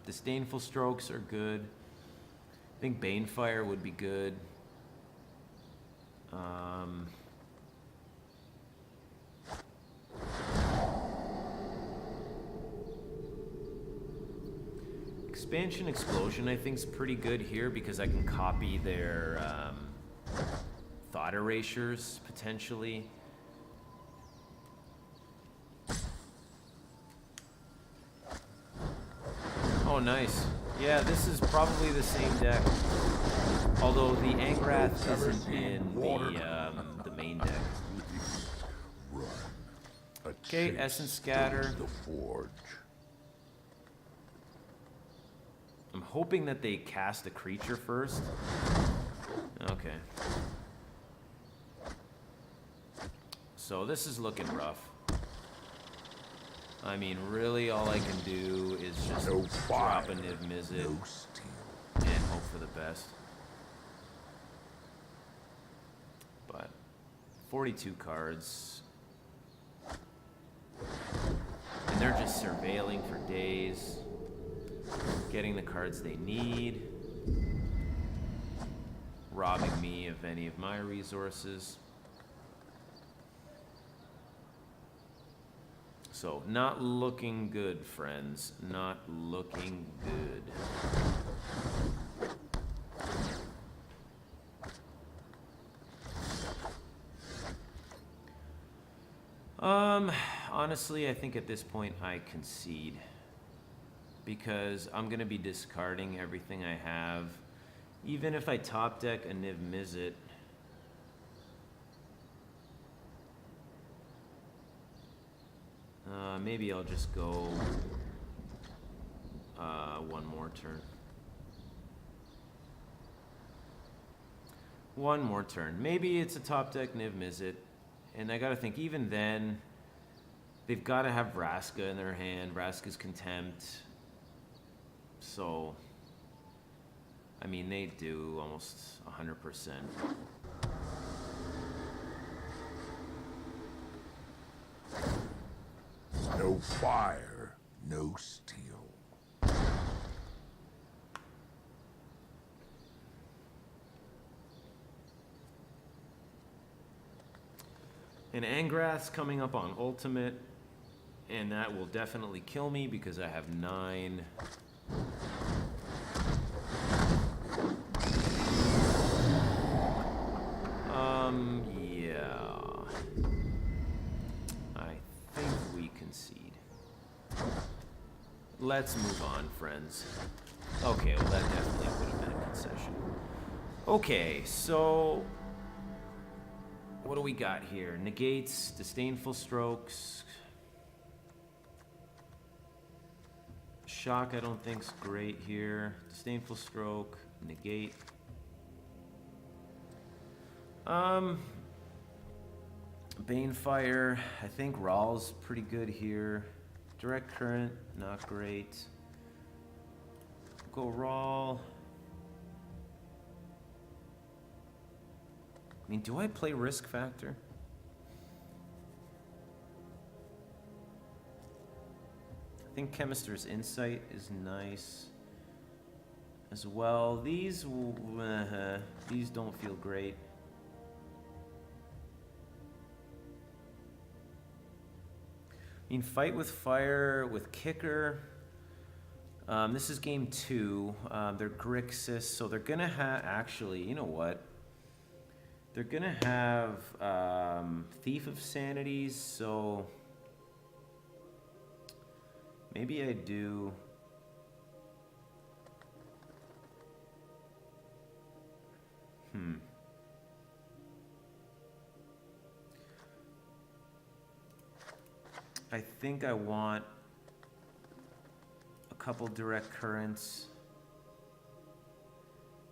Disdainful Strokes are good. I think Banefire would be good. Expansion Explosion I think is pretty good here because I can copy their Thought Erasures potentially. Oh, nice. Yeah, this is probably the same deck. Although the Angrath isn't in the main deck. Okay, Essence Scatter. The Forge. I'm hoping that they cast a creature first. Okay. So this is looking rough. I mean, really, all I can do is just drop a Niv Mizzet and hope for the best. But 42 cards. And they're just surveilling for days, getting the cards they need, robbing me of any of my resources. So, not looking good, friends. Not looking good. Honestly, I think at this point I concede. Because I'm going to be discarding everything I have. Even if I top deck a Niv Mizzet, maybe I'll just go one more turn. One more turn. Maybe it's a top deck Niv Mizzet. And I gotta think, even then, they've gotta have Vraska in their hand. Vraska's Contempt. So, I mean, they do almost 100%. No Fire, no steel. And Angrath's coming up on ultimate, and that will definitely kill me because I have 9. Yeah. I think we concede. Let's move on, friends. Okay, well that definitely would have been a concession. Okay, so what do we got here? Negates, disdainful strokes. Shock I don't think's great here. Disdainful stroke, negate. Banefire, I think Rawl's pretty good here. Direct current, not great. Go Rawl. I mean, do I play risk factor? I think Chemister's Insight is nice as well. These don't feel great. I mean, Fight with Fire with Kicker. This is game 2. They're Grixis, so they're gonna have, actually, you know what? They're gonna have Thief of Sanities, so maybe I do. I think I want a couple direct currents,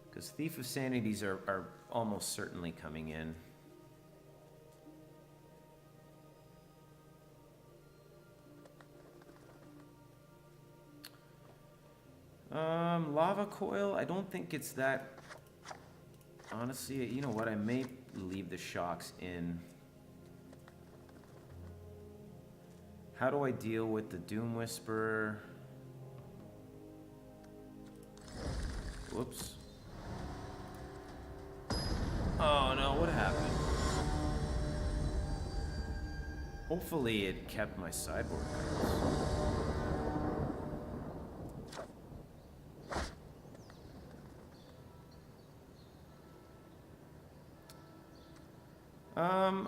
because Thief of Sanities are almost certainly coming in. Lava Coil, I don't think it's that. Honestly, you know what? I may leave the shocks in. How do I deal with the Doom Whisperer? Whoops. Oh no, what happened? Hopefully it kept my sideboard cards.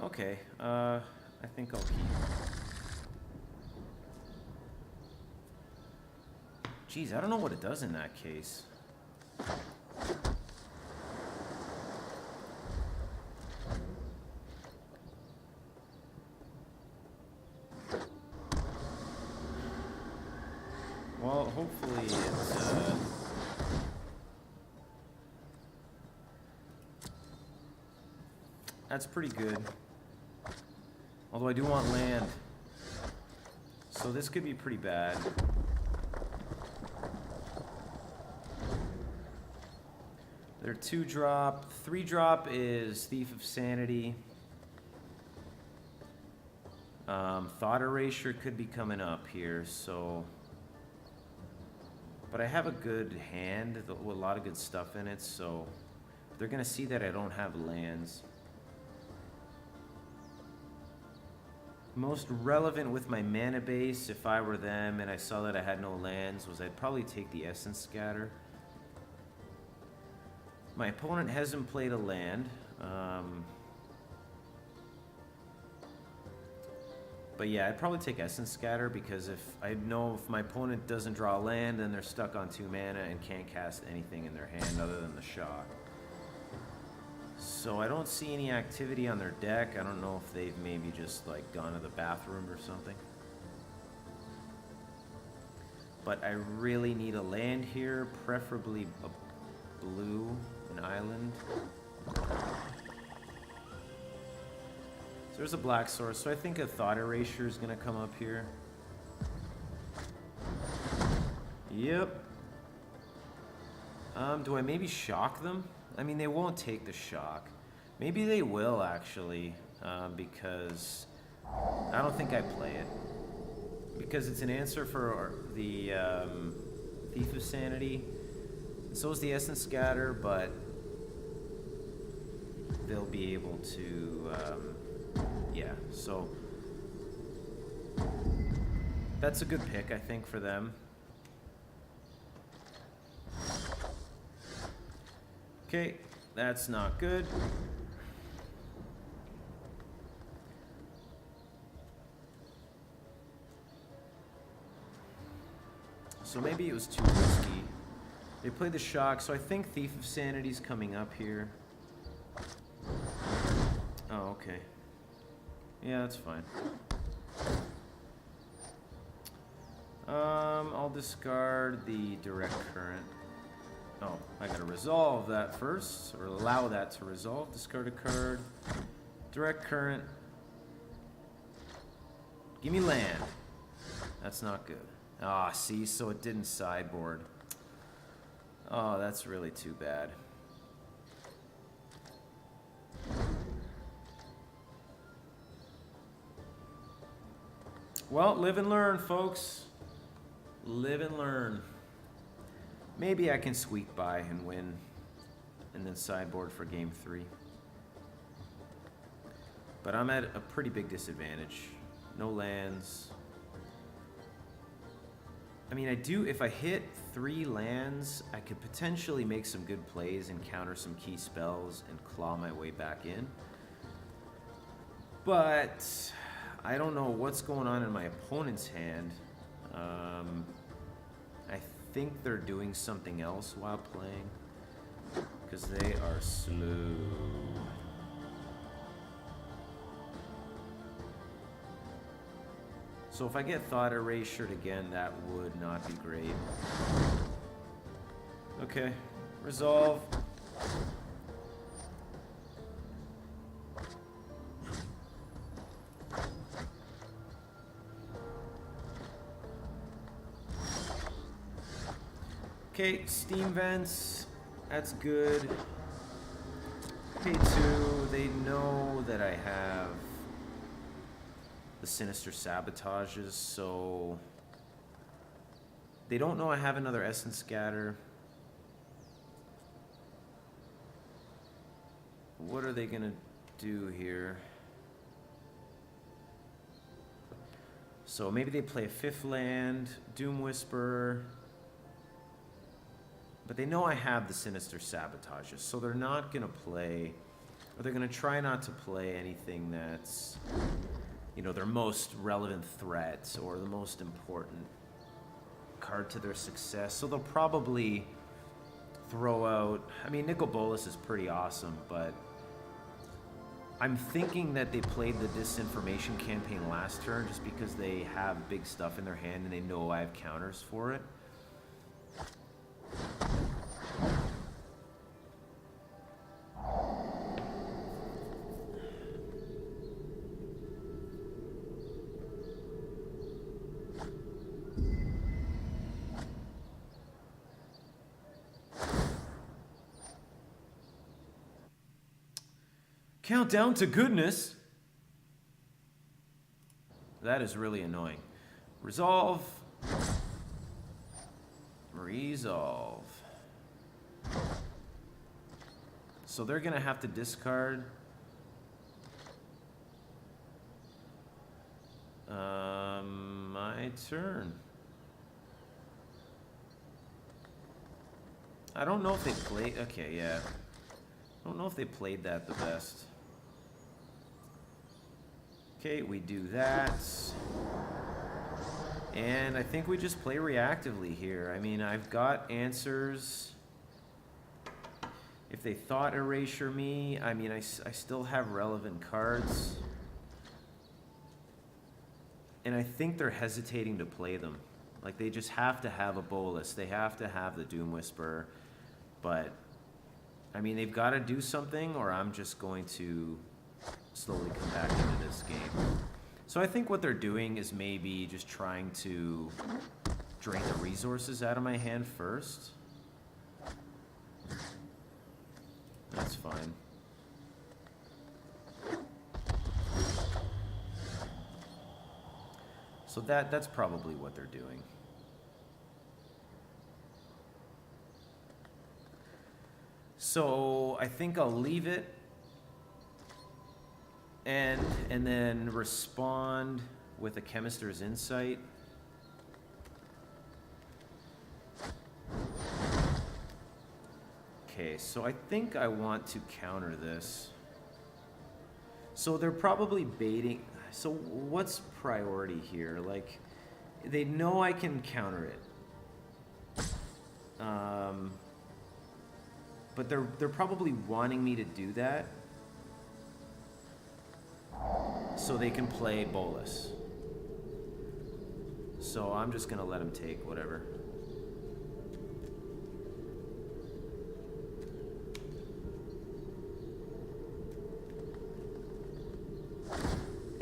Okay. I think I'll keep. Jeez, I don't know what it does in that case. Well, hopefully it's, that's pretty good. Although I do want land. So this could be pretty bad. They're 2-drop. 3-drop is Thief of Sanity. Thought Erasure could be coming up here, so. But I have a good hand with a lot of good stuff in it, so they're gonna see that I don't have lands. Most relevant with my mana base, if I were them and I saw that I had no lands, was I'd probably take the Essence Scatter. My opponent hasn't played a land. But yeah, I'd probably take Essence Scatter, because if I know if my opponent doesn't draw a land, then they're stuck on 2 mana and can't cast anything in their hand other than the shock. So I don't see any activity on their deck. I don't know if they've maybe just like gone to the bathroom or something. But I really need a land here, preferably a blue, an island. So there's a black source, so I think a Thought Erasure is gonna come up here. Yep. Do I maybe shock them? I mean, they won't take the shock. Maybe they will, actually, because I don't think I play it. because it's an answer for the Thief of Sanity. So is the Essence Scatter, but they'll be able to, yeah, so that's a good pick, I think, for them. Okay, that's not good. So maybe it was too risky. They played the shock, so I think Thief of Sanity's coming up here. Oh, okay. Yeah, that's fine. I'll discard the direct current. Oh, I gotta resolve that first, or allow that to resolve. Discard a card. Direct current. Give me land. That's not good. Ah, see, so it didn't sideboard. Oh, that's really too bad. Well, live and learn, folks. Live and learn. Maybe I can squeak by and win, and then sideboard for game 3. But I'm at a pretty big disadvantage. No lands. I mean, I do, if I hit 3 lands, I could potentially make some good plays and counter some key spells and claw my way back in. But I don't know what's going on in my opponent's hand. I think they're doing something else while playing, because they are slow. So if I get Thought Erasured again, that would not be great. Okay, resolve. Okay, Steam Vents, that's good. Pay 2, they know that I have the Sinister Sabotages, so they don't know I have another Essence Scatter. What are they gonna do here? So maybe they play a 5th land, Doom Whisperer. But they know I have the Sinister Sabotages, so they're not going to play, or they're going to try not to play anything that's, you know, their most relevant threat or the most important card to their success. So they'll probably throw out, I mean, Nicol Bolas is pretty awesome, but I'm thinking that they played the Disinformation campaign last turn just because they have big stuff in their hand and they know I have counters for it. Countdown to goodness. That is really annoying. Resolve. Resolve. So they're gonna have to discard. My turn. I don't know if they played. Okay, yeah. I don't know if they played that the best. Okay, we do that. And I think we just play reactively here. I mean, I've got answers. If they Thought Erasure me, I mean, I still have relevant cards. And I think they're hesitating to play them. Like, they just have to have a Bolas. They have to have the Doom Whisperer. But, I mean, they've got to do something, or I'm just going to slowly come back into this game. So I think what they're doing is maybe just trying to drain the resources out of my hand first. That's fine. So that's probably what they're doing. So I think I'll leave it and then respond with a Chemister's Insight. Okay, so I think I want to counter this. So they're probably baiting. So what's priority here? Like, they know I can counter it. But they're probably wanting me to do that so they can play Bolus. So I'm just gonna let them take whatever.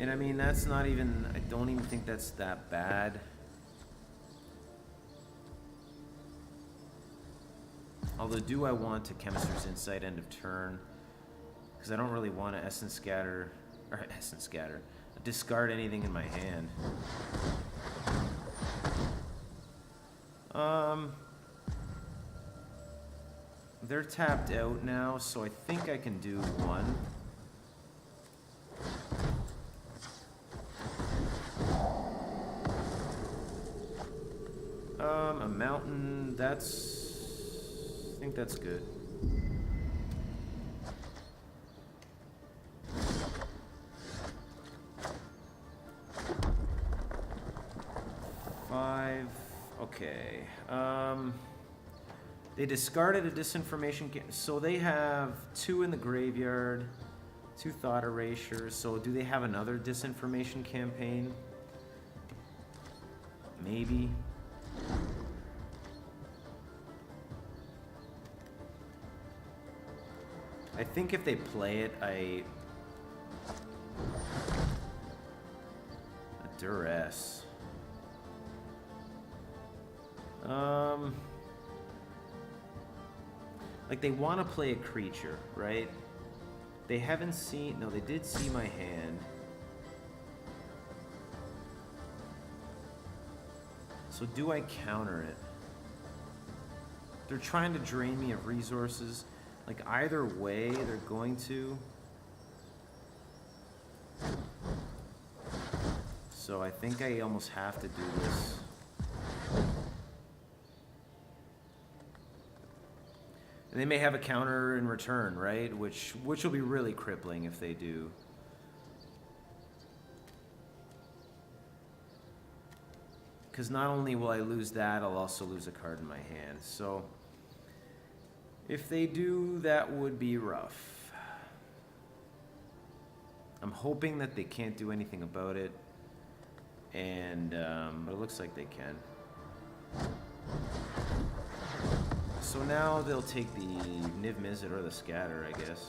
And I mean, that's not even, I don't even think that's that bad. Although, do I want to Chemister's Insight end of turn? Because I don't really want to discard anything in my hand. They're tapped out now, so I think I can do one. A mountain, I think that's good. Five, okay. They discarded a disinformation, so they have 2 in the graveyard, 2 thought erasures, so do they have another disinformation campaign? Maybe. I think if they play it, a duress. Like, they want to play a creature, right? They haven't seen, no, they did see my hand. So do I counter it? They're trying to drain me of resources. Like, either way, they're going to. So I think I almost have to do this. And they may have a counter in return, right? Which will be really crippling if they do. Because not only will I lose that, I'll also lose a card in my hand. So if they do, that would be rough. I'm hoping that they can't do anything about it. And but it looks like they can. So now they'll take the Niv Mizzet or the Scatter, I guess.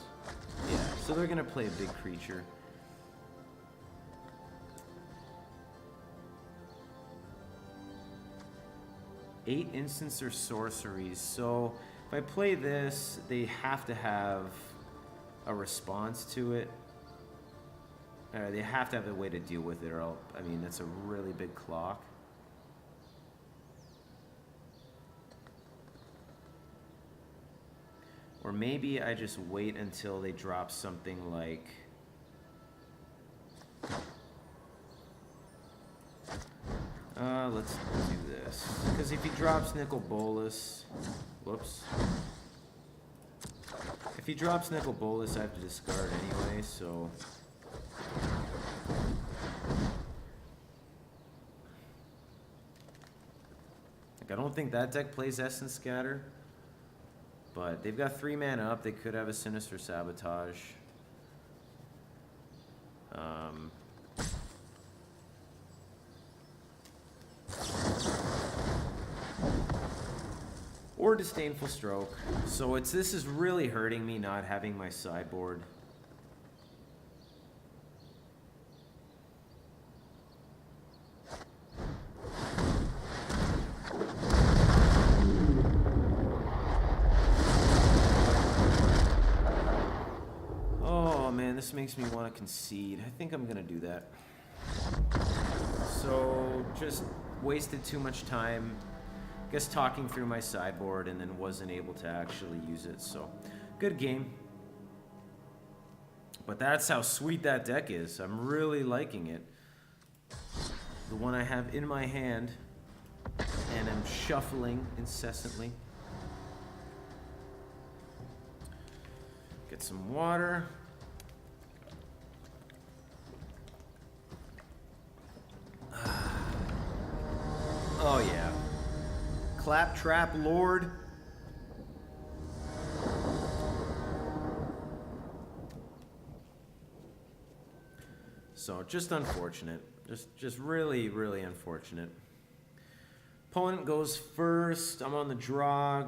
Yeah, so they're going to play a big creature. Eight instants or sorceries. So if I play this, they have to have a response to it. They have to have a way to deal with it, or else, I mean, that's a really big clock. Or maybe I just wait until they drop something like... let's do this. Because if he drops Nicol Bolas... Whoops. If he drops Nicol Bolas, I have to discard anyway, so... Like, I don't think that deck plays Essence Scatter. But they've got 3 mana up. They could have a Sinister Sabotage. Or Disdainful Stroke. So this is really hurting me not having my sideboard. Oh man, this makes me want to concede. I think I'm gonna do that. So just wasted too much time, I guess, talking through my sideboard, and then wasn't able to actually use it. So good game. But that's how sweet that deck is. I'm really liking it. The one I have in my hand, and I'm shuffling incessantly. Get some water. Oh yeah. Claptrap Lord. So just unfortunate. Just really, really unfortunate. Opponent goes first. I'm on the draw.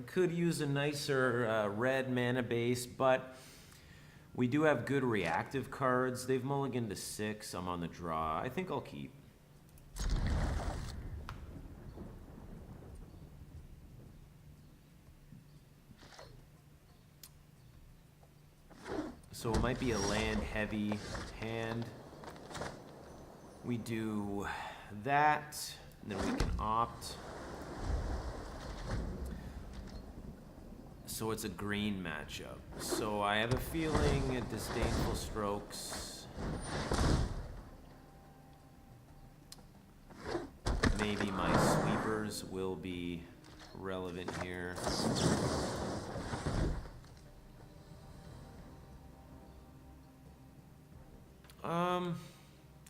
Could use a nicer red mana base, but we do have good reactive cards. They've mulliganed to 6. I'm on the draw. I think I'll keep. So it might be a land-heavy hand. We do that, and then we can opt. So it's a green matchup. So I have a feeling Disdainful Strokes. Maybe my sweepers will be relevant here.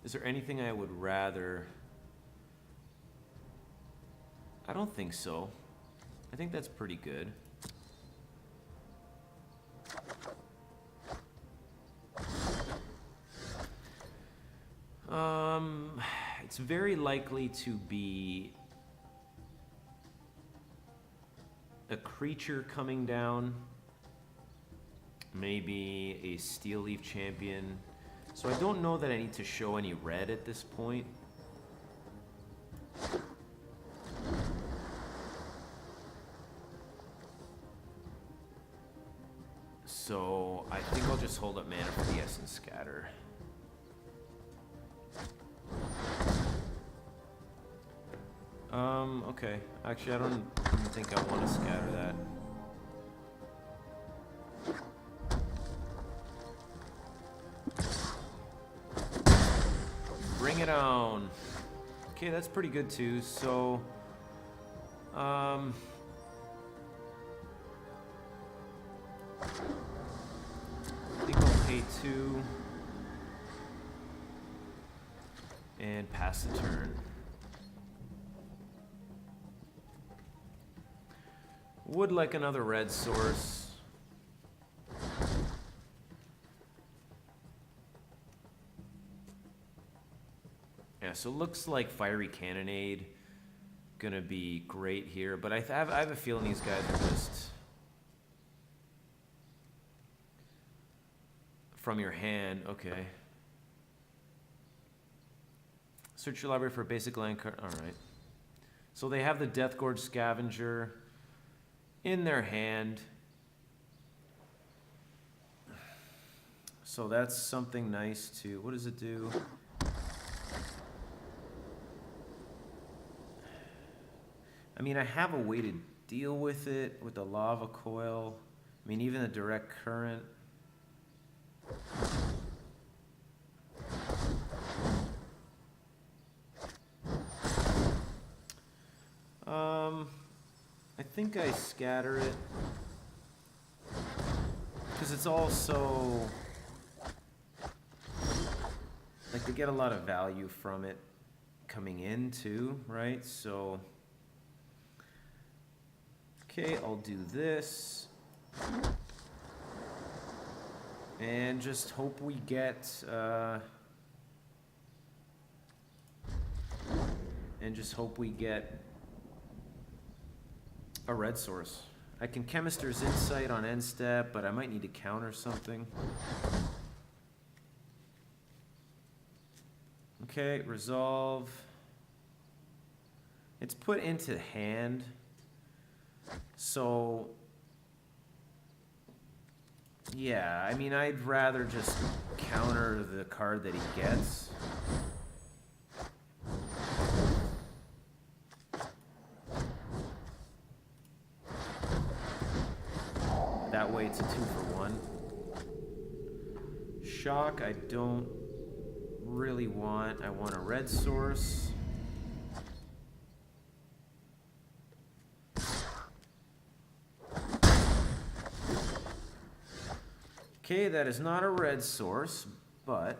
Is there anything I would rather? I don't think so. I think that's pretty good. It's very likely to be a creature coming down. Maybe a Steel Leaf Champion. So I don't know that I need to show any red at this point. So I think I'll just hold up mana for the Essence Scatter. Okay. Actually, I don't even think I want to scatter that. Bring it on. Okay, that's pretty good too. So, I think I'll pay 2 and pass the turn. Would like another red source. Yeah, so it looks like Fiery Cannonade gonna be great here, but I have a feeling these guys are just from your hand. Okay. Search your library for a basic land card. All right. So they have the Death Gorge Scavenger in their hand. So that's something nice to. What does it do? I mean, I have a way to deal with it with the Lava Coil. I mean, even the Direct Current. I think I scatter it because it's also like they get a lot of value from it coming in too, right? So okay, I'll do this and just hope we get a red source. I can Chemister's Insight on end step, but I might need to counter something. Okay, resolve. It's put into hand. So, yeah, I mean, I'd rather just counter the card that he gets. shock I don't really want. I want a red source. Okay, that is not a red source, but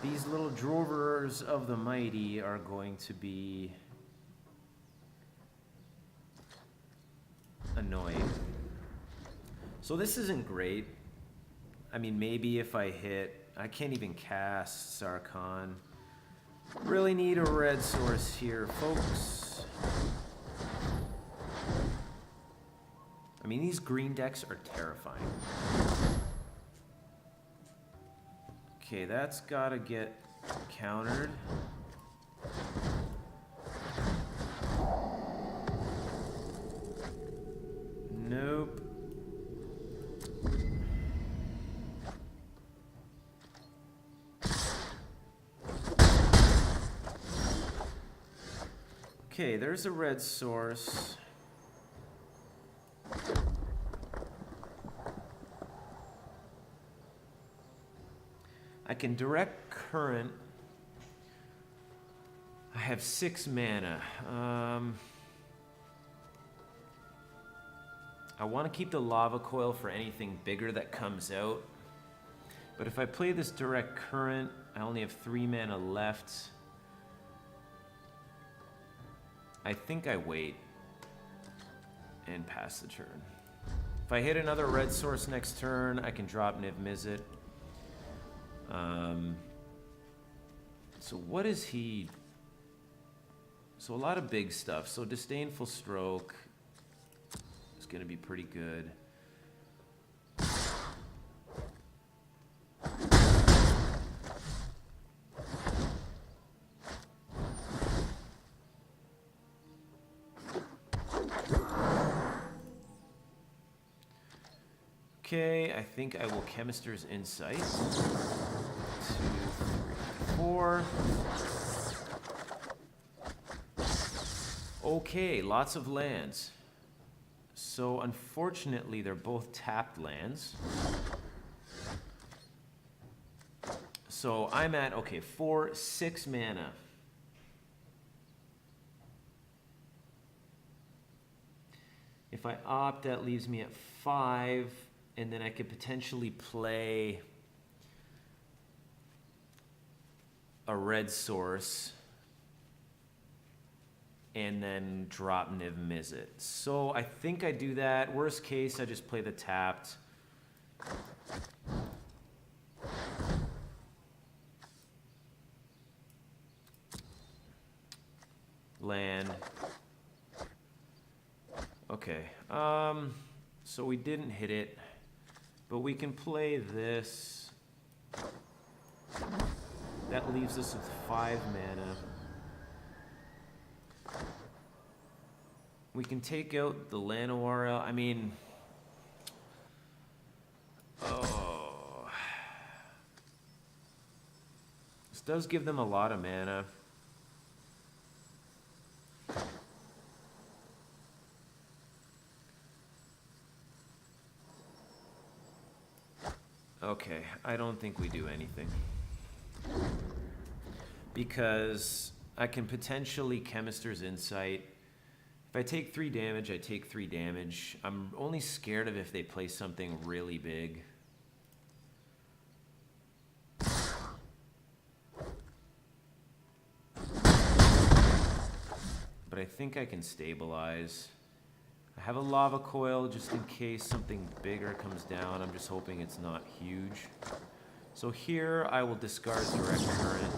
these little drovers of the mighty are going to be annoying. So this isn't great. I mean, maybe if I hit, I can't even cast Sarkhan. Really need a red source here, folks. I mean, these green decks are terrifying. Okay, that's gotta get countered. Nope. Okay, there's a red source. I can direct current. I have 6 mana. I want to keep the lava coil for anything bigger that comes out. But if I play this direct current, I only have 3 mana left. I think I wait and pass the turn. If I hit another red source next turn, I can drop Niv Mizzet. So what is he? So a lot of big stuff. So Disdainful Stroke is going to be pretty good. Okay, I think I will Chemister's Insight. 2, 3, 4. Okay, lots of lands. So unfortunately, they're both tapped lands. So I'm at, okay, 4, 6 mana. If I opt, that leaves me at 5. And then I could potentially play a red source and then drop Niv Mizzet. So I think I do that. Worst case, I just play the tapped. Land. Okay. So we didn't hit it. But we can play this. That leaves us with 5 mana. We can take out the Llanowar. I mean, oh, this does give them a lot of mana. Okay, I don't think we do anything. Because I can potentially Chemister's Insight. If I take 3 damage, I take 3 damage. I'm only scared of if they play something really big. But I think I can stabilize. I have a lava coil just in case something bigger comes down. I'm just hoping it's not huge. So here I will discard direct current.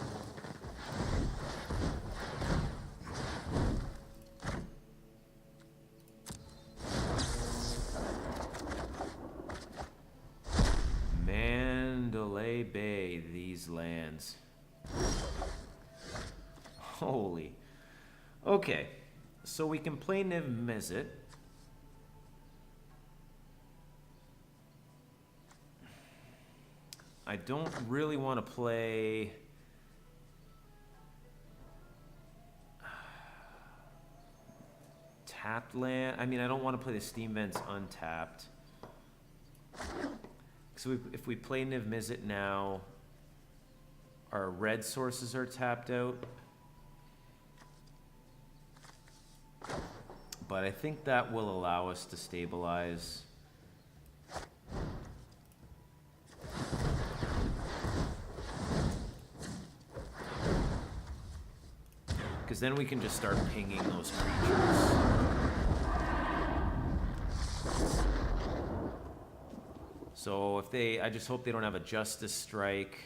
Mandalay Bay, these lands. Holy. Okay, so we can play Niv Mizzet. I don't really want to play tapped land. I mean, I don't want to play the Steam Vents untapped. So if we play Niv Mizzet now, our red sources are tapped out. But I think that will allow us to stabilize. Because then we can just start pinging those creatures. So if they, I just hope they don't have a Justice Strike.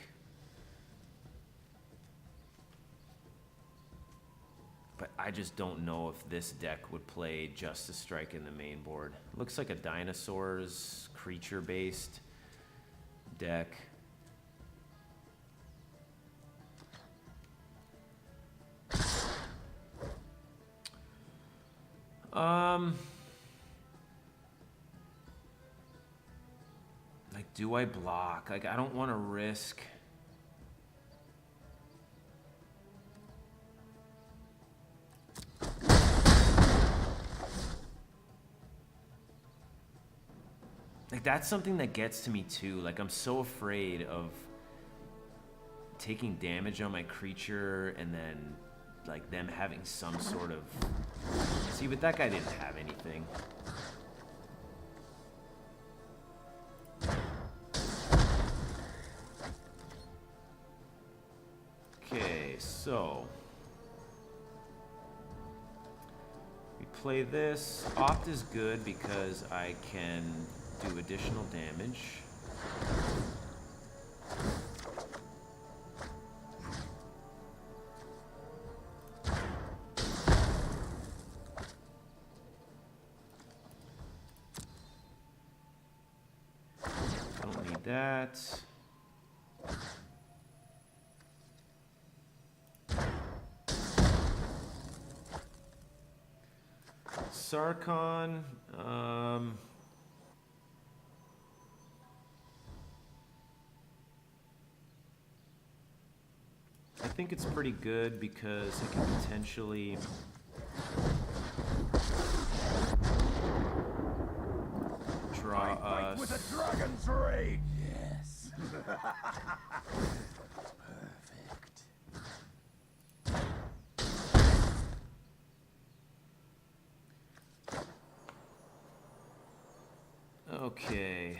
But I just don't know if this deck would play Justice Strike in the main board. Looks like a dinosaurs creature-based deck. Like, do I block? Like, I don't want to risk. Like, that's something that gets to me too. Like, I'm so afraid of taking damage on my creature and then, like, them having some sort of... See, but that guy didn't have anything. Okay, so... we play this. Opt is good because I can do additional damage. Don't need that. Sarkon, I think it's pretty good because it can potentially draw us with a dragon's rage. Yes. Okay,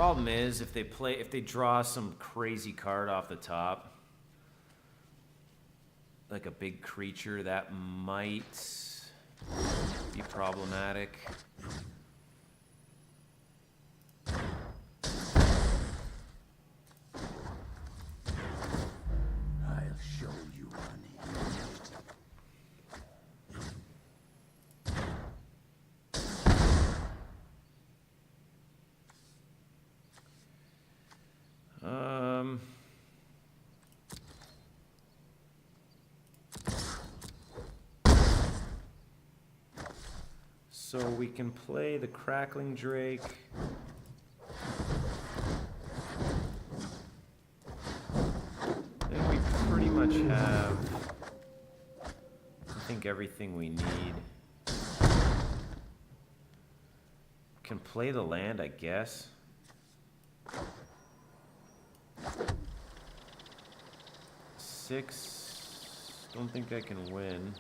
problem is if they draw some crazy card off the top, like a big creature, that might be problematic. So we can play the Crackling Drake. And we pretty much have, I think, everything we need. Can play the land, I guess. Six. Don't think I can win.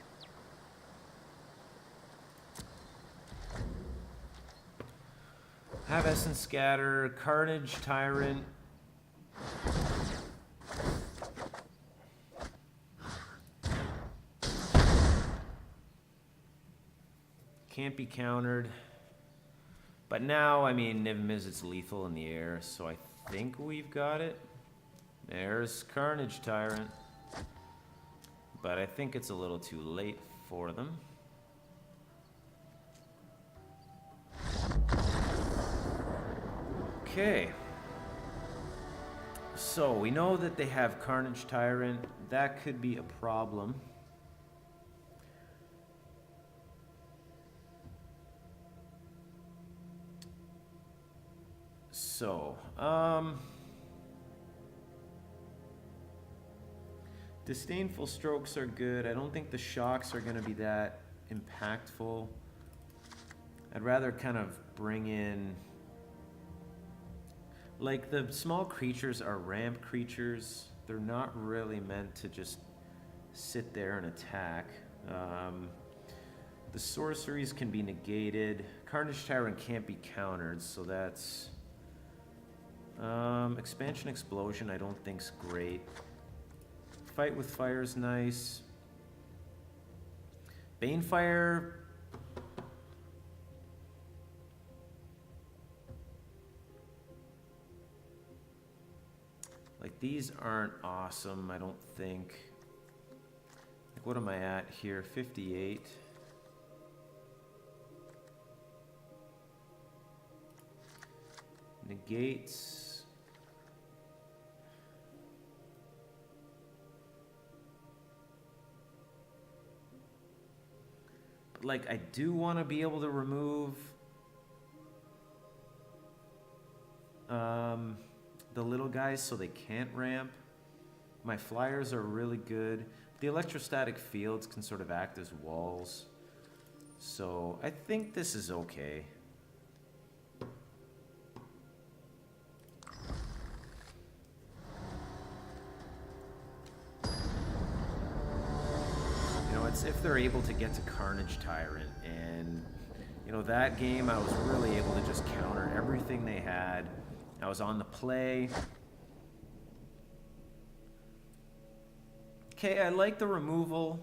Have Essence Scatter, Carnage Tyrant. Can't be countered. But now, I mean, Niv Mizzet's lethal in the air, so I think we've got it. There's Carnage Tyrant. But I think it's a little too late for them. Okay. So, we know that they have Carnage Tyrant. That could be a problem. So, disdainful strokes are good. I don't think the shocks are going to be that impactful. I'd rather kind of bring in, like, the small creatures are ramp creatures. They're not really meant to just sit there and attack. The sorceries can be negated. Carnage Tyrant can't be countered, so that's... Expansion Explosion I don't think's great. Fight with Fire's nice. Banefire... Like, these aren't awesome, I don't think. Like, what am I at here? 58. Negates. But, like, I do want to be able to remove the little guys so they can't ramp. My flyers are really good. The electrostatic fields can sort of act as walls. So I think this is okay. You know, it's if they're able to get to Carnage Tyrant, and you know, that game I was really able to just counter everything they had. I was on the play. Okay, I like the removal.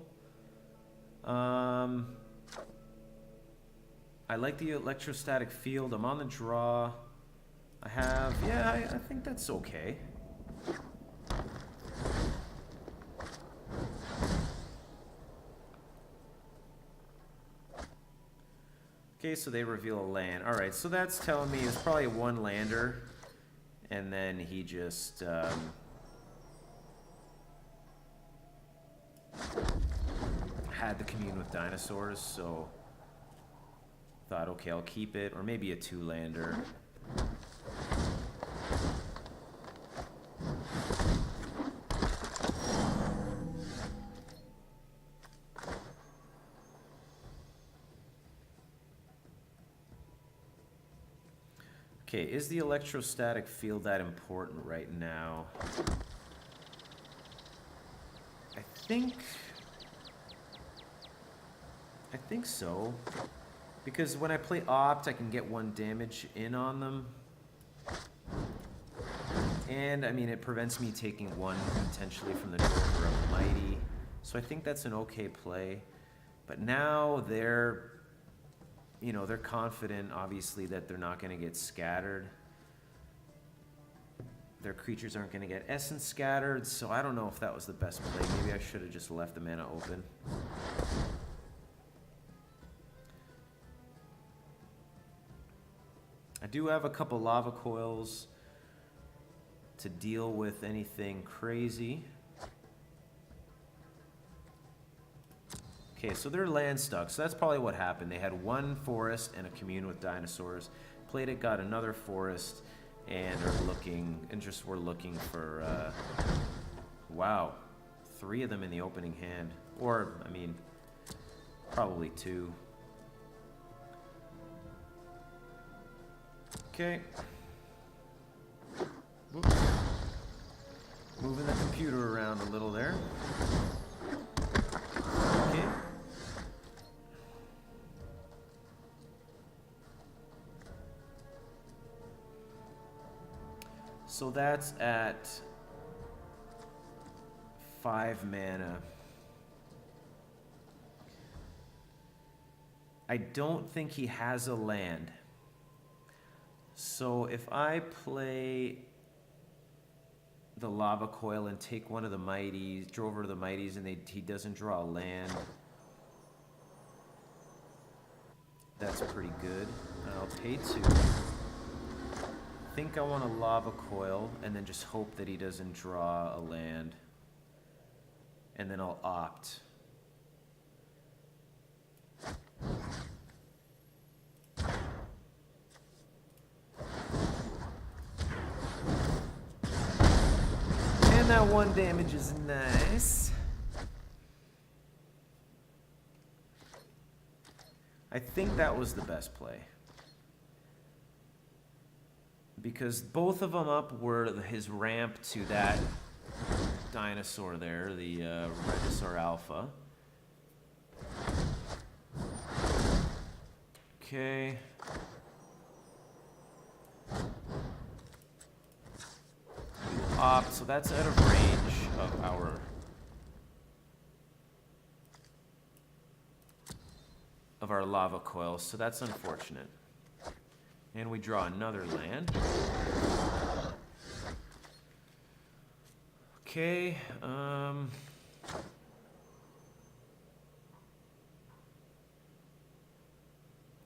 I like the electrostatic field. I'm on the draw. I have... Yeah, I think that's okay. Okay, so they reveal a land. Alright, so that's telling me it's probably one lander. And then he just... had the Commune with Dinosaurs, so... Thought, okay, I'll keep it. Or maybe a two-lander. Okay, is the electrostatic field that important right now? I think so. Because when I play Opt, I can get one damage in on them. And, I mean, it prevents me taking one potentially from the Drover of Mighty. So I think that's an okay play. But now they're... You know, they're confident, obviously, that they're not going to get scattered. Their creatures aren't going to get essence scattered, so I don't know if that was the best play. Maybe I should have just left the mana open. I do have a couple lava coils to deal with anything crazy. Okay, so they're land stuck, so that's probably what happened. They had one forest and a Commune with Dinosaurs. Played it, got another forest, and are looking, and just were looking for, wow, 3 of them in the opening hand. Or, I mean, probably 2. Okay. Whoops. Moving the computer around a little there. Okay. So that's at 5 mana. I don't think he has a land. So if I play the Lava Coil and take one of the Mighties, Drover of the Mighties, and he doesn't draw a land, that's pretty good. I'll pay 2. I think I want a Lava Coil, and then just hope that he doesn't draw a land. And then I'll opt. that 1 damage is nice. I think that was the best play. Because both of them up were his ramp to that dinosaur there, the Regisaur Alpha. Okay. So that's out of range of our lava coils, so that's unfortunate. And we draw another land. Okay,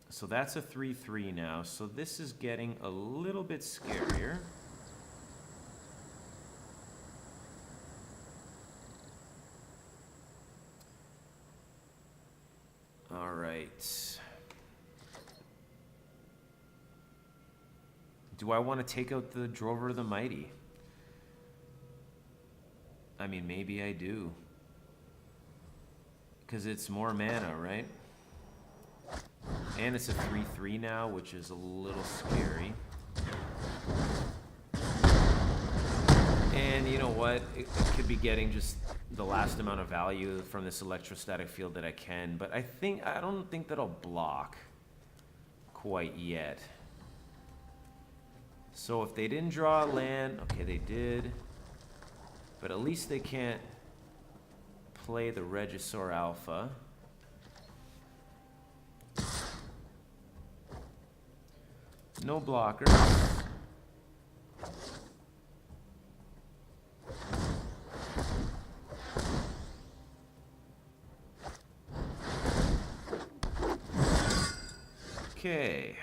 so that's a 3/3 now, so this is getting a little bit scarier. All right. Do I want to take out the Drover the Mighty? I mean, maybe I do. Because it's more mana, right? And it's a 3/3 now, which is a little scary. And you know what? It could be getting just the last amount of value from this electrostatic field that I can, but I don't think that'll block quite yet. So if they didn't draw a land, okay, they did, but at least they can't play the Regisaur Alpha. No blocker. Okay,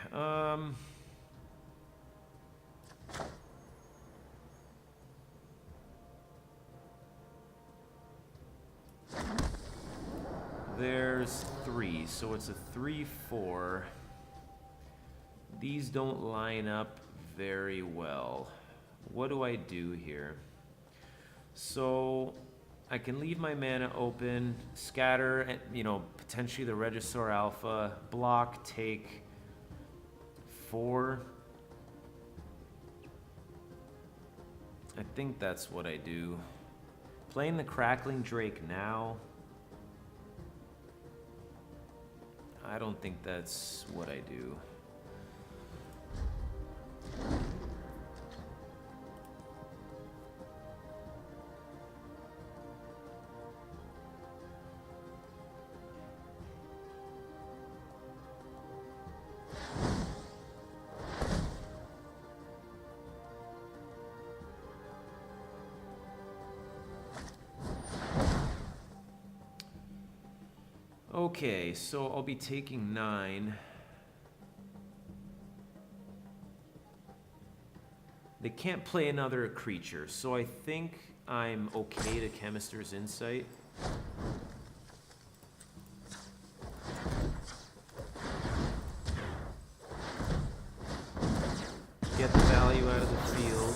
there's 3, so it's a 3/4. These don't line up very well. What do I do here? So I can leave my mana open, scatter, and potentially the Regisaur Alpha, block, take 4. I think that's what I do. Playing the Crackling Drake now. I don't think that's what I do. Okay, so I'll be taking 9. They can't play another creature, so I think I'm okay to Chemister's Insight. Get the value out of the field.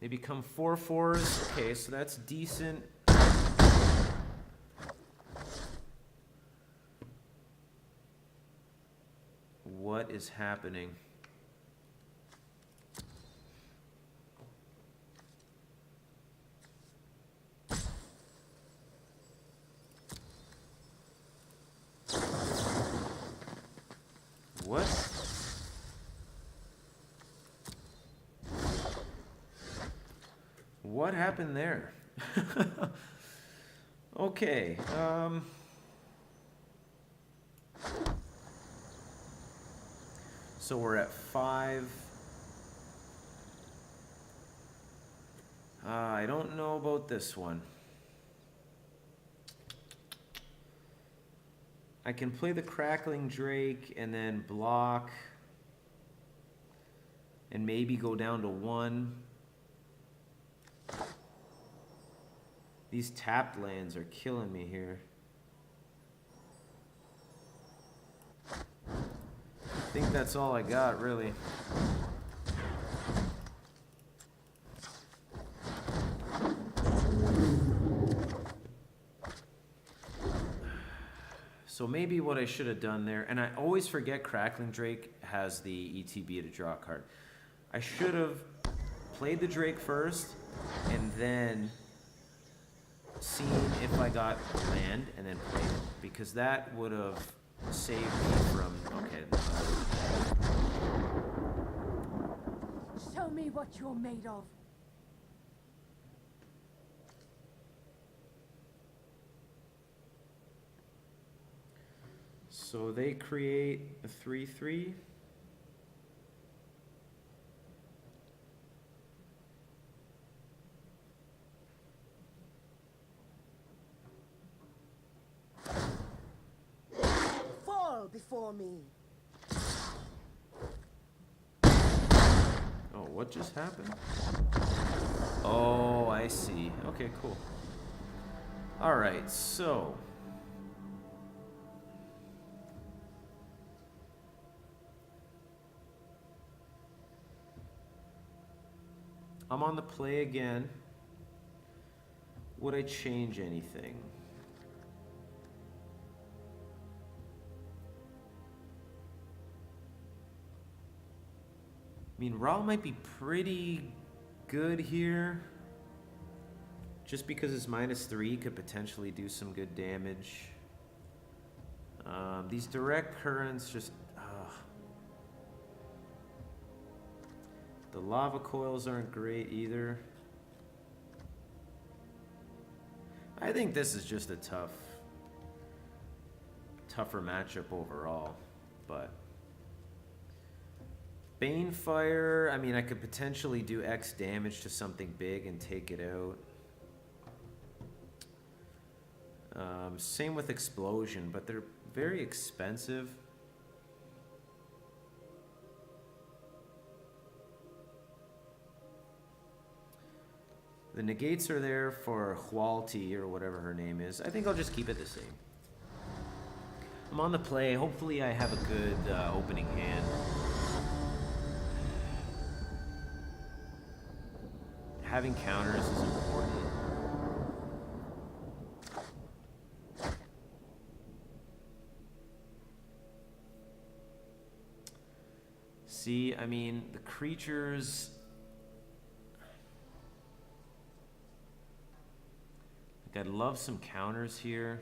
They become 4/4s. Okay, so that's decent. What is happening? What? What happened there? Okay, so we're at 5. I don't know about this one. I can play the Crackling Drake and then block and maybe go down to 1. These tapped lands are killing me here. I think that's all I got, really. So maybe what I should have done there, and I always forget Crackling Drake has the ETB to draw a card. I should have played the Drake first, and then seen if I got land, and then played it. Because that would have saved me from, okay. Show me what you're made of. So they create a 3/3. Fall before me. Oh, what just happened? Oh, I see. Okay, cool. All right, so I'm on the play again. Would I change anything? I mean, Raw might be pretty good here. Just because it's -3 could potentially do some good damage. These direct currents just... The lava coils aren't great either. I think this is just a tougher matchup overall, but Banefire, I mean, I could potentially do X damage to something big and take it out. Same with Explosion, but they're very expensive. The negates are there for Hualti or whatever her name is. I think I'll just keep it the same. I'm on the play. Hopefully I have a good opening hand. Having counters is important. See, I mean, the creatures... I'd love some counters here.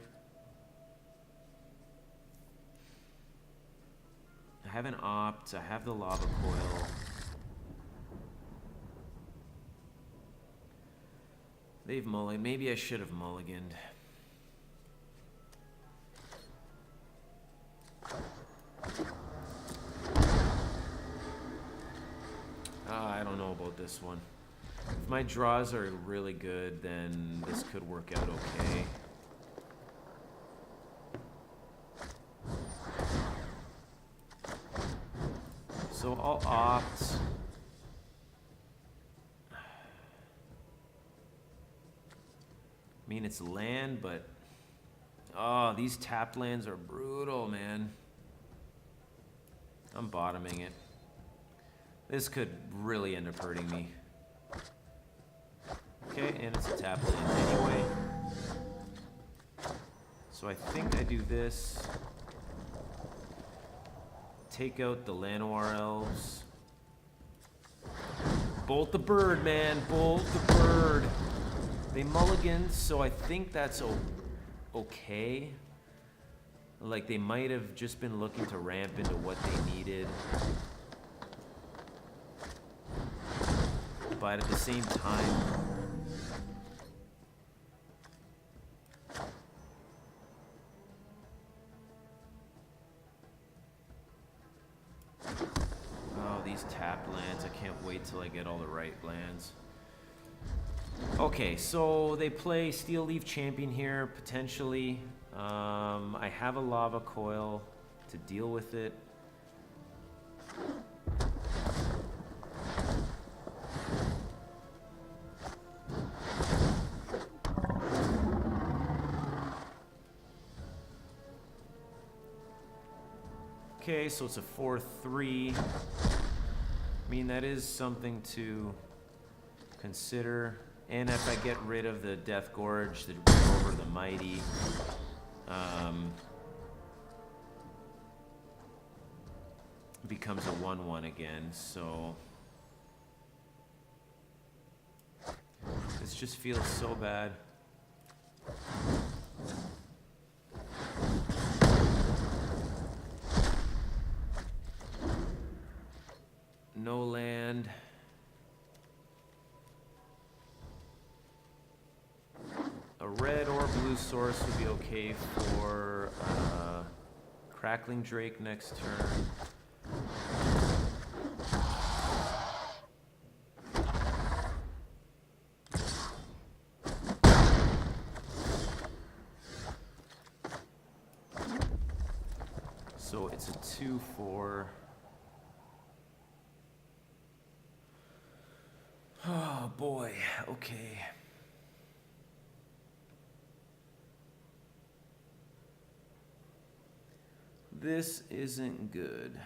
I have an Opt, I have the Lava Coil. They've mulliganed. Maybe I should have mulliganed. I don't know about this one. If my draws are really good, then this could work out okay. So I'll opt. I mean, it's land, but... Oh, these tapped lands are brutal, man. I'm bottoming it. This could really end up hurting me. Okay, and it's a tap land anyway. So I think I do this. Take out the Llanowar Elves. Bolt the bird, man. Bolt the bird. They mulliganed, so I think that's okay. Like, they might have just been looking to ramp into what they needed. But at the same time... Oh, these tapped lands. I can't wait till I get all the right lands. Okay, so they play Steel Leaf Champion here, potentially. I have a Lava Coil to deal with it. Okay, so it's a 4-3. I mean, that is something to consider. And if I get rid of the Death Gorge, the Drover the Mighty, becomes a 1-1 again, so this just feels so bad. No land. A red or blue source would be okay for Crackling Drake next turn. So it's a 2-4. Oh boy, okay. This isn't good.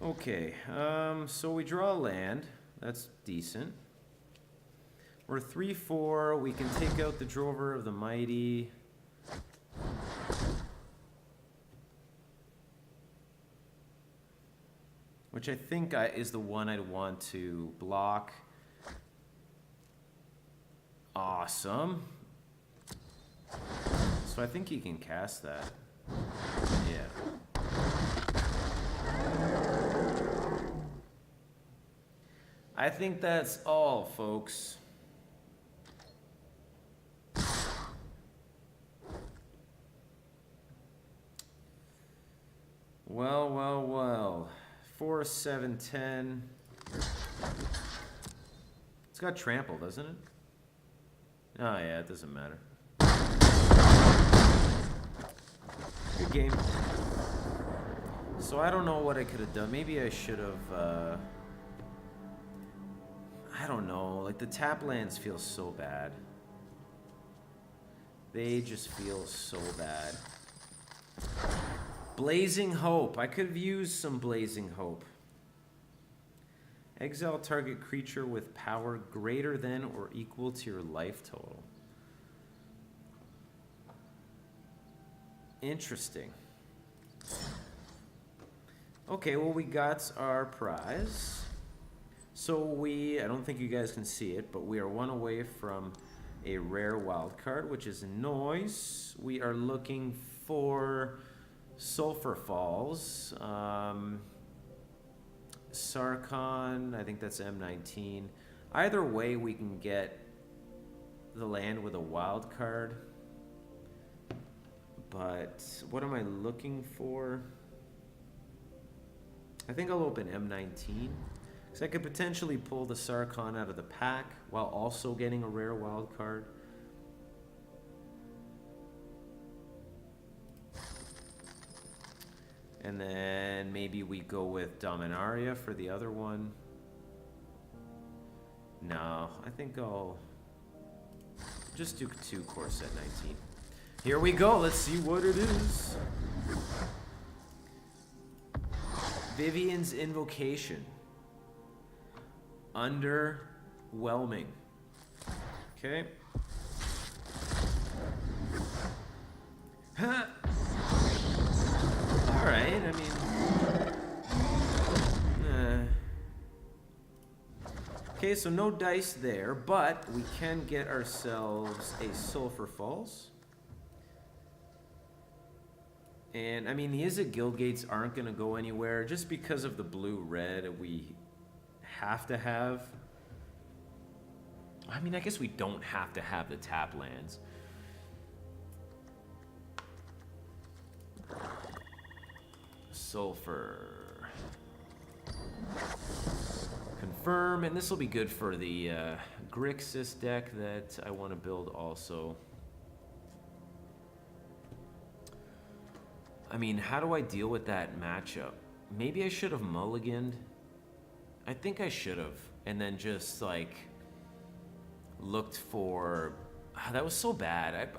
Okay, so we draw land. That's decent. We're 3-4. We can take out the Drover of the Mighty. Which I think is the one I'd want to block. Awesome. So I think he can cast that. Yeah. I think that's all, folks. Well, well, well. 4, 7, 10. It's got trample, doesn't it? Oh, yeah, it doesn't matter. Good game. So I don't know what I could have done. Maybe I should have, I don't know. Like, the tap lands feel so bad. They just feel so bad. Blazing Hope. I could have used some Blazing Hope. Exile target creature with power greater than or equal to your life total. Interesting. Okay, well, we got our prize. So I don't think you guys can see it, but we are one away from a rare wild card, which is Noise. We are looking for Sulphur Falls, Sarkhan, I think that's M19. Either way, we can get the land with a wild card. But what am I looking for? I think I'll open M19. Because I could potentially pull the Sarkhan out of the pack while also getting a rare wild card. And then maybe we go with Dominaria for the other one. No, I think I'll just do 2 core set 19. Here we go, let's see what it is. Vivian's Invocation. Underwhelming. Okay. Huh. Alright, I mean... Okay, so no dice there, but we can get ourselves a Sulphur Falls. And, I mean, the Izzet Guildgates aren't going to go anywhere just because of the blue-red we have to have. I mean, I guess we don't have to have the tap lands. Sulphur. Confirm, and this will be good for the Grixis deck that I want to build also. I mean, how do I deal with that matchup? Maybe I should have mulliganed. I think I should have. And then just, like, looked for... that was so bad.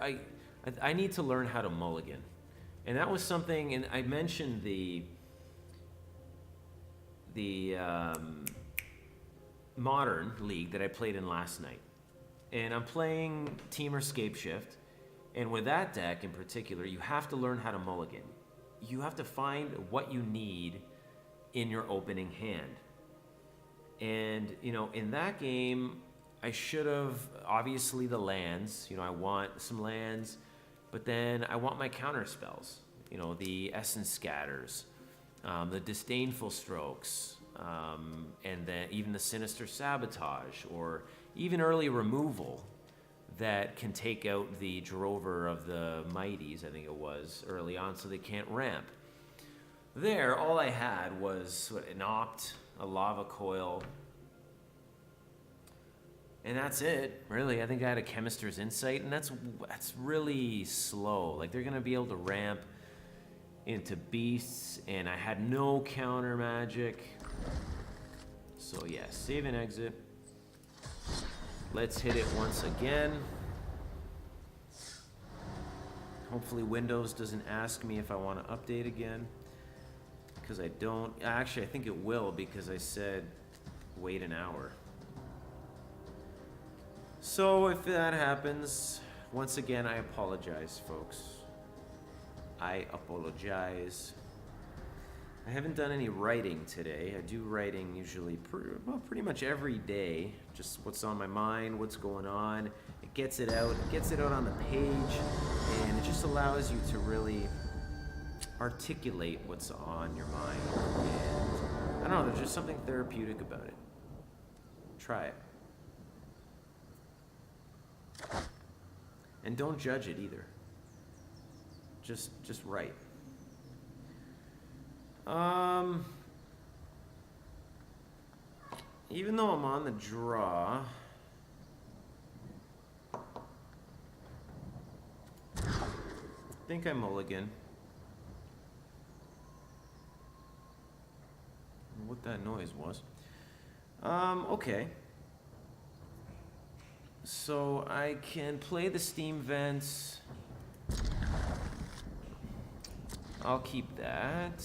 I need to learn how to mulligan. And that was something... And I mentioned the Modern League that I played in last night. And I'm playing Teamer Scapeshift. And with that deck in particular, you have to learn how to mulligan. You have to find what you need in your opening hand. And, you know, in that game, I should have, obviously, the lands. You know, I want some lands, but then I want my counter spells. You know, the Essence Scatters, the Disdainful Strokes, and then even the Sinister Sabotage, or even early removal that can take out the Drover of the Mighties, I think it was, early on, so they can't ramp. There, all I had was an Opt, a Lava Coil, and that's it, really. I think I had a Chemister's Insight, and that's really slow. Like, they're going to be able to ramp into beasts, and I had no counter magic. So, yeah, save and exit. Let's hit it once again. Hopefully Windows doesn't ask me if I want to update again, because I don't. Actually, I think it will, because I said wait an hour. So if that happens, once again, I apologize, folks. I apologize. I haven't done any writing today. I do writing usually pretty much every day. Just what's on my mind, what's going on. It gets it out on the page, and it just allows you to really articulate what's on your mind. And I don't know, there's just something therapeutic about it. Try it. And don't judge it either. Just write. Even though I'm on the draw, I think I mulligan. What that noise was. Okay. So I can play the Steam Vents. I'll keep that.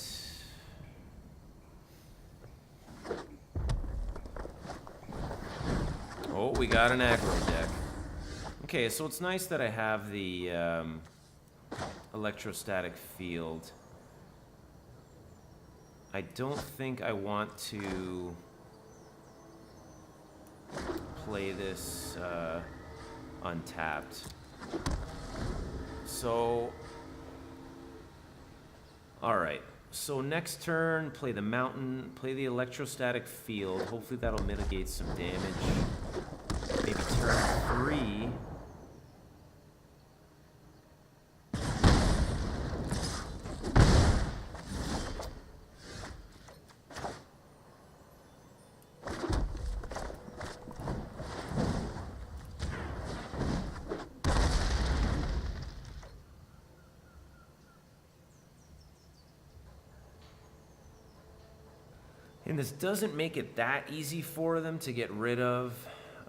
Oh, we got an aggro deck. Okay, so it's nice that I have the electrostatic field. I don't think I want to play this untapped. So, alright. So next turn, play the mountain, play the electrostatic field. Hopefully that'll mitigate some damage. Maybe turn 3. And this doesn't make it that easy for them to get rid of.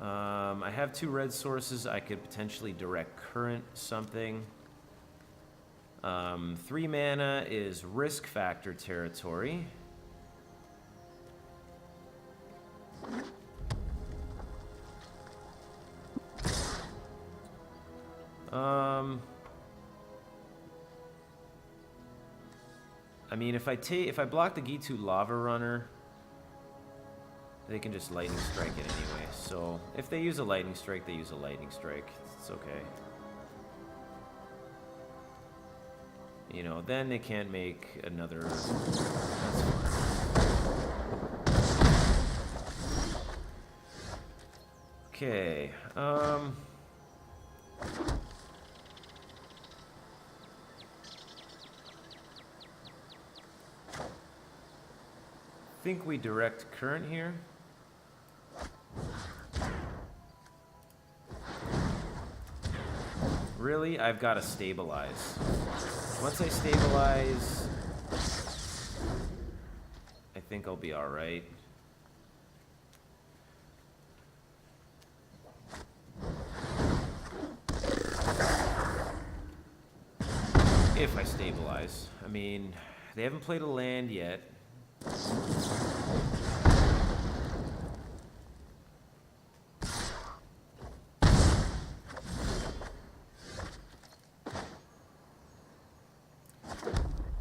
I have 2 red sources. I could potentially direct current something. 3 mana is risk factor territory. I mean, if I block the Gitu Lava Runner, they can just lightning strike it anyway. So if they use a lightning strike, they use a lightning strike. It's okay. You know, then they can't make another. That's fine. Okay. I think we direct current here. Really, I've got to stabilize. Once I stabilize, I think I'll be all right. If I stabilize. I mean, they haven't played a land yet.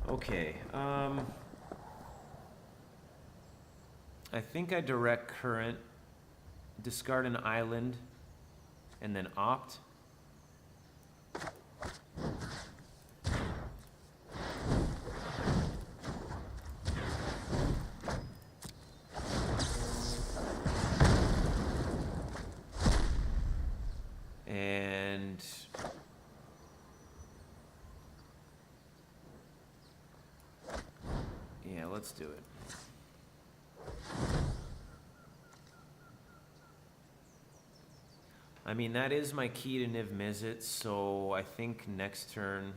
Okay, I think I direct current, discard an island, and then opt. And yeah, let's do it. I mean, that is my key to Niv Mizzet, so I think next turn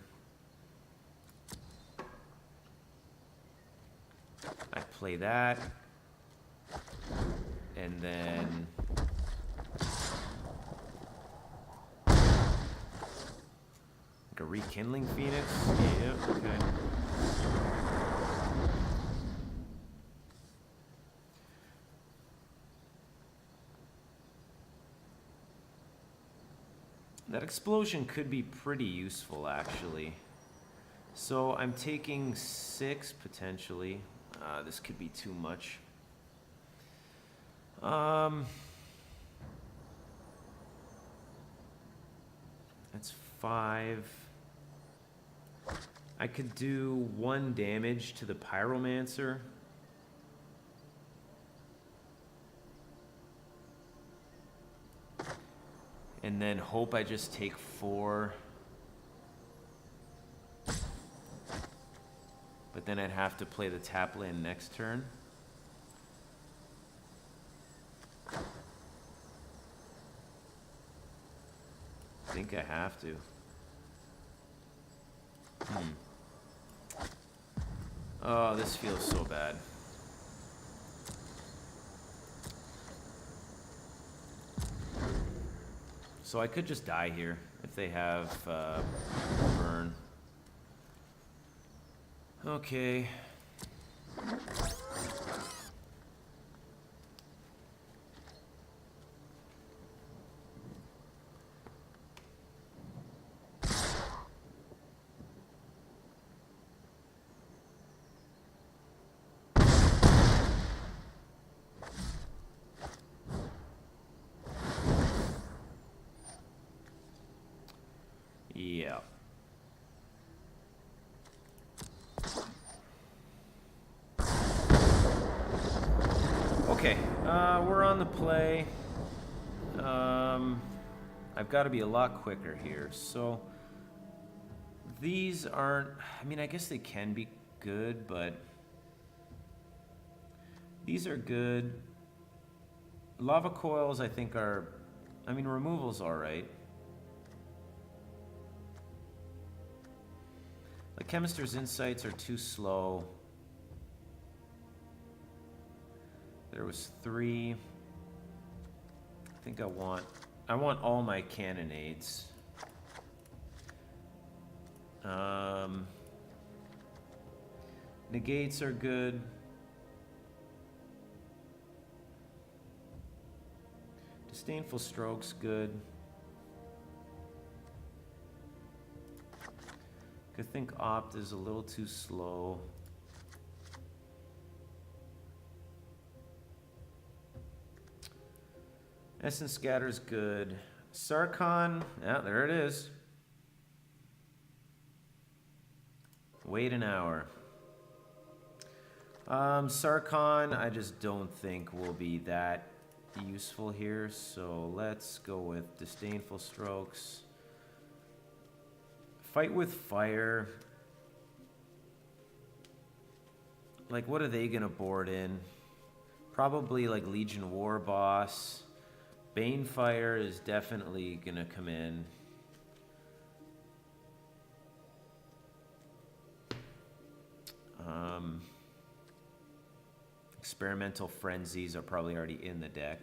I play that, and then like a Rekindling Phoenix. Yeah, okay. That explosion could be pretty useful, actually. So I'm taking 6 potentially. This could be too much. That's 5. I could do 1 damage to the Pyromancer. And then hope I just take 4. But then I'd have to play the tap land next turn. I think I have to. Oh, this feels so bad. So I could just die here if they have burn. Okay. Yeah. Okay, we're on the play. I've got to be a lot quicker here. So these aren't, I mean, I guess they can be good, but these are good. Lava coils, I think are, I mean, removal's all right. The Chemist's Insights are too slow. There was 3. I think I want all my cannonades. Negates are good. Disdainful Stroke's good. I think Opt is a little too slow. Essence Scatter's good. Sarkhan, yeah, there it is. Wait an hour. Sarkhan, I just don't think will be that useful here, so let's go with Disdainful Strokes. Fight with Fire. Like, what are they gonna board in? Probably like Legion War Boss. Banefire is definitely gonna come in. Experimental Frenzies are probably already in the deck.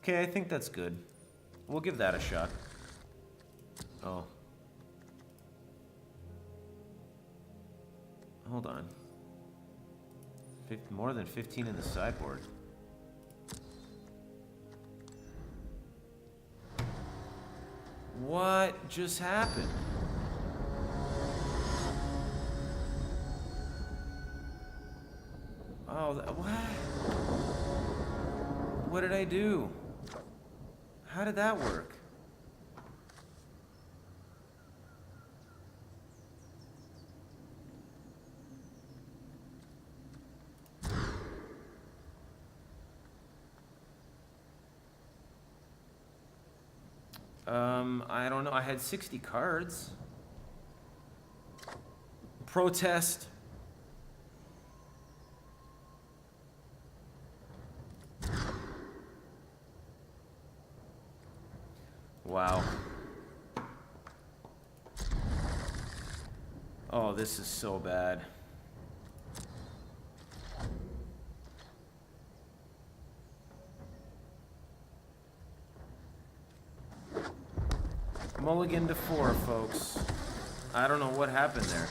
Okay, I think that's good. We'll give that a shot. Oh. Hold on. More than 15 in the sideboard. What just happened? Oh, what? What did I do? How did that work? I don't know. I had 60 cards. Protest. Wow. Oh, this is so bad. Mulligan to 4, folks. I don't know what happened there.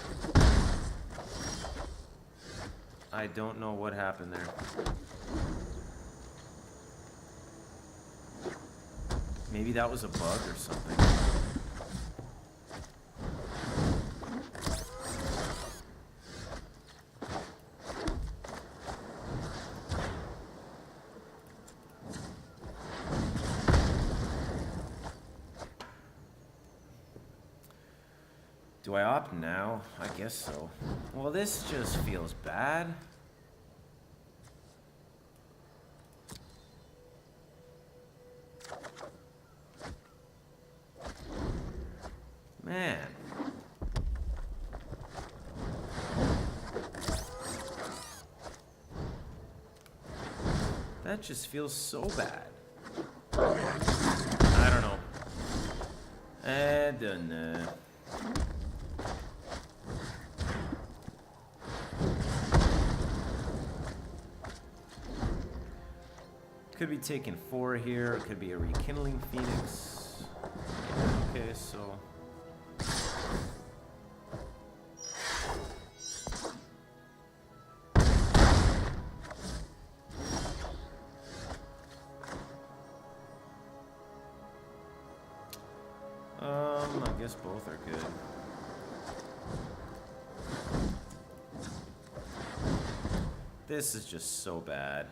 I don't know what happened there. Maybe that was a bug or something. Do I opt now? I guess so. Well, this just feels bad. Man. That just feels so bad. I don't know. I don't know. Could be taking 4 here. It could be a Rekindling Phoenix. Okay, so... I guess both are good. This is just so bad.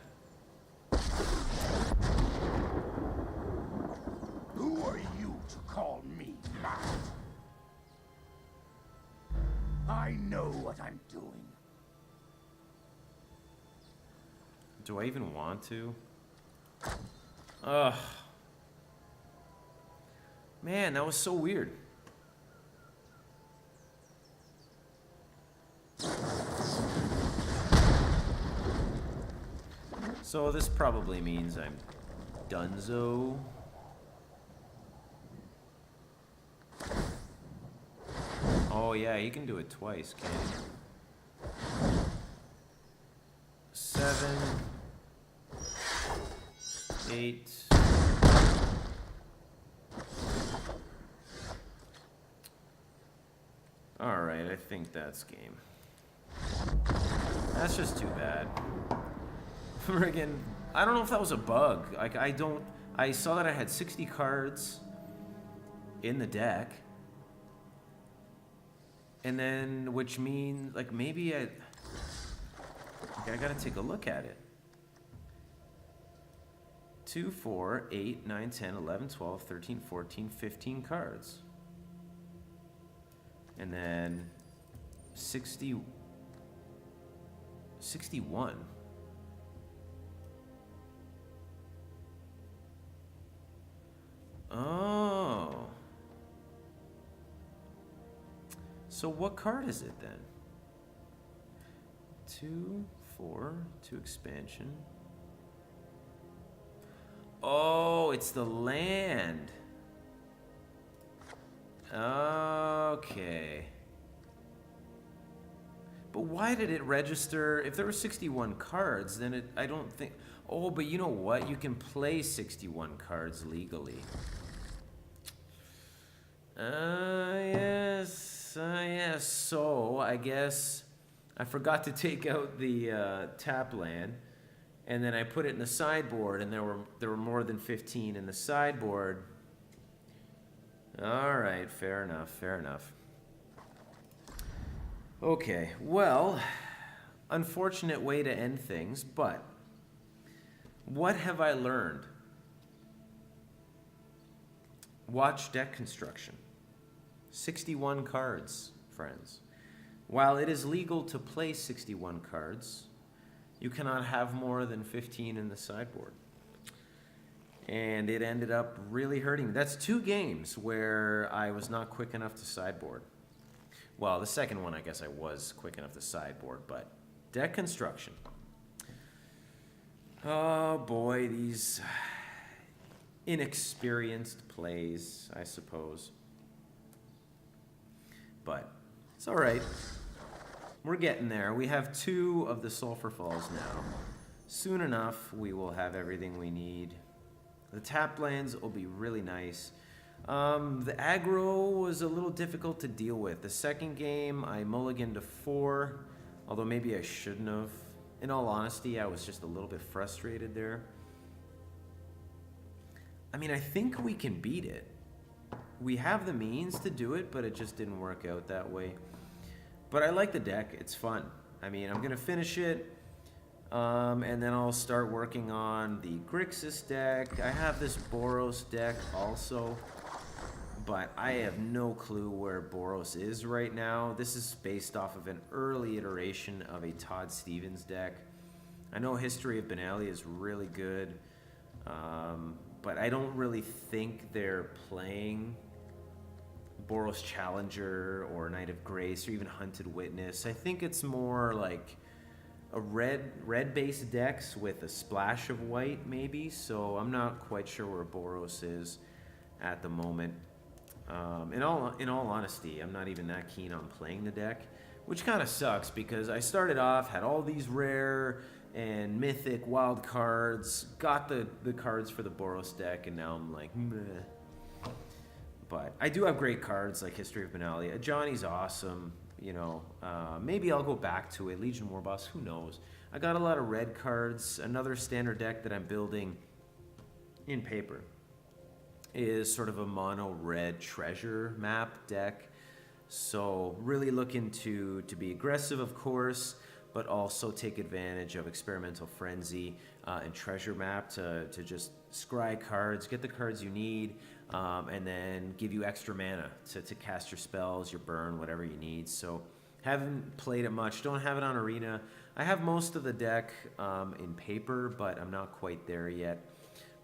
Who are you to call me mad? I know what I'm doing. Do I even want to? Ugh. Man, that was so weird. So this probably means I'm donezo. Oh yeah, he can do it twice, can he? 7, 8. Alright, I think that's game. That's just too bad. Friggin', I don't know if that was a bug. Like, I saw that I had 60 cards in the deck. And then, which means, like, maybe I gotta take a look at it. 2, 4, 8, 9, 10, 11, 12, 13, 14, 15 cards. And then 61. Oh. So what card is it then? 2, 4, 2 expansion. Oh, it's the land. Okay. But why did it register? If there were 61 cards, then I don't think... Oh, but you know what? You can play 61 cards legally. Yes. So, I guess I forgot to take out the tap land, and then I put it in the sideboard, and there were more than 15 in the sideboard. All right, fair enough. Okay, well, unfortunate way to end things, but what have I learned? Watch deck construction. 61 cards, friends. While it is legal to play 61 cards, you cannot have more than 15 in the sideboard. And it ended up really hurting me. That's 2 games where I was not quick enough to sideboard. Well, the second one, I guess I was quick enough to sideboard, but deck construction. Oh boy, these inexperienced plays, I suppose. But it's all right. We're getting there. We have 2 of the Sulphur Falls now. Soon enough, we will have everything we need. The tap lands will be really nice. The aggro was a little difficult to deal with. The second game, I mulliganed to 4, although maybe I shouldn't have. In all honesty, I was just a little bit frustrated there. I mean, I think we can beat it. We have the means to do it, but it just didn't work out that way. But I like the deck. It's fun. I mean, I'm going to finish it. And then I'll start working on the Grixis deck. I have this Boros deck also, but I have no clue where Boros is right now. This is based off of an early iteration of a Todd Stevens deck. I know History of Benali is really good, but I don't really think they're playing Boros Challenger or Knight of Grace or even Hunted Witness. I think it's more like a red-based decks with a splash of white, maybe. So I'm not quite sure where Boros is at the moment. In all honesty, I'm not even that keen on playing the deck, which kind of sucks because I started off, had all these rare and mythic wild cards, got the cards for the Boros deck, and now I'm like, meh. But I do have great cards like History of Benalia. Johnny's awesome. You know, maybe I'll go back to it. Legion Warboss, who knows? I got a lot of red cards. Another standard deck that I'm building in paper is sort of a mono red treasure map deck. So really looking to be aggressive, of course, but also take advantage of Experimental Frenzy and Treasure Map to just scry cards, get the cards you need, and then give you extra mana to cast your spells, your burn, whatever you need. So haven't played it much, don't have it on Arena. I have most of the deck in paper, but I'm not quite there yet.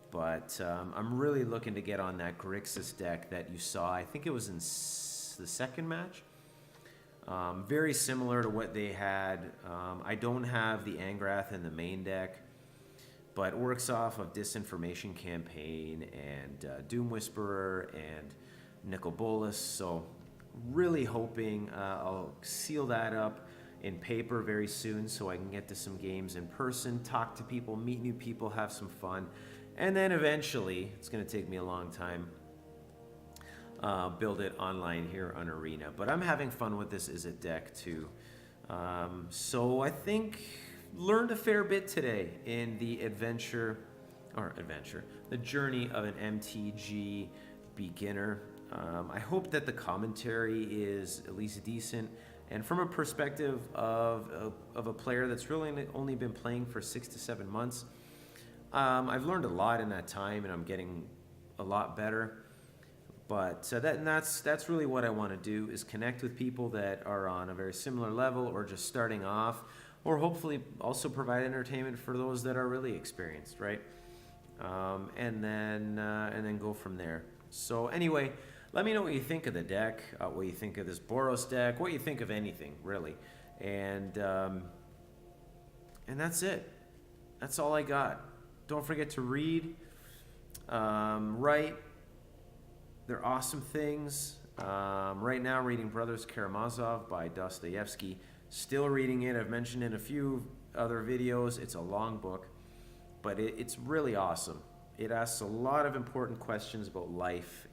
But I'm really looking to get on that Grixis deck that you saw. I think it was in the second match. Very similar to what they had. I don't have the Angrath in the main deck, but works off of Disinformation Campaign and Doom Whisperer and Nicol Bolas. So really hoping I'll seal that up in paper very soon so I can get to some games in person, talk to people, meet new people, have some fun. And then eventually, it's going to take me a long time, build it online here on Arena. But I'm having fun with this as a deck too. So I think learned a fair bit today in the the journey of an MTG beginner. I hope that the commentary is at least decent. And from a perspective of a player that's really only been playing for 6 to 7 months, I've learned a lot in that time, and I'm getting a lot better. But that's really what I want to do, is connect with people that are on a very similar level or just starting off, or hopefully also provide entertainment for those that are really experienced, right? And then go from there. So anyway, let me know what you think of the deck, what you think of this Boros deck, what you think of anything, really. And that's it. That's all I got. Don't forget to read, write. They're awesome things. Right now, reading Brothers Karamazov by Dostoevsky. Still reading it. I've mentioned in a few other videos. It's a long book, but it's really awesome. It asks a lot of important questions about life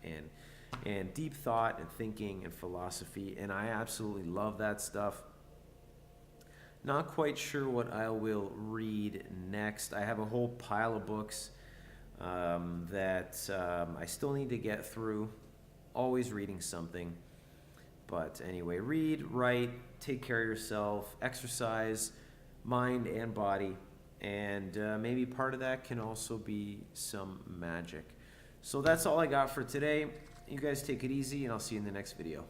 and deep thought and thinking and philosophy, and I absolutely love that stuff. Not quite sure what I will read next. I have a whole pile of books that I still need to get through. Always reading something. But anyway, read, write, take care of yourself, exercise, mind and body, and maybe part of that can also be some magic. So that's all I got for today. You guys take it easy, and I'll see you in the next video.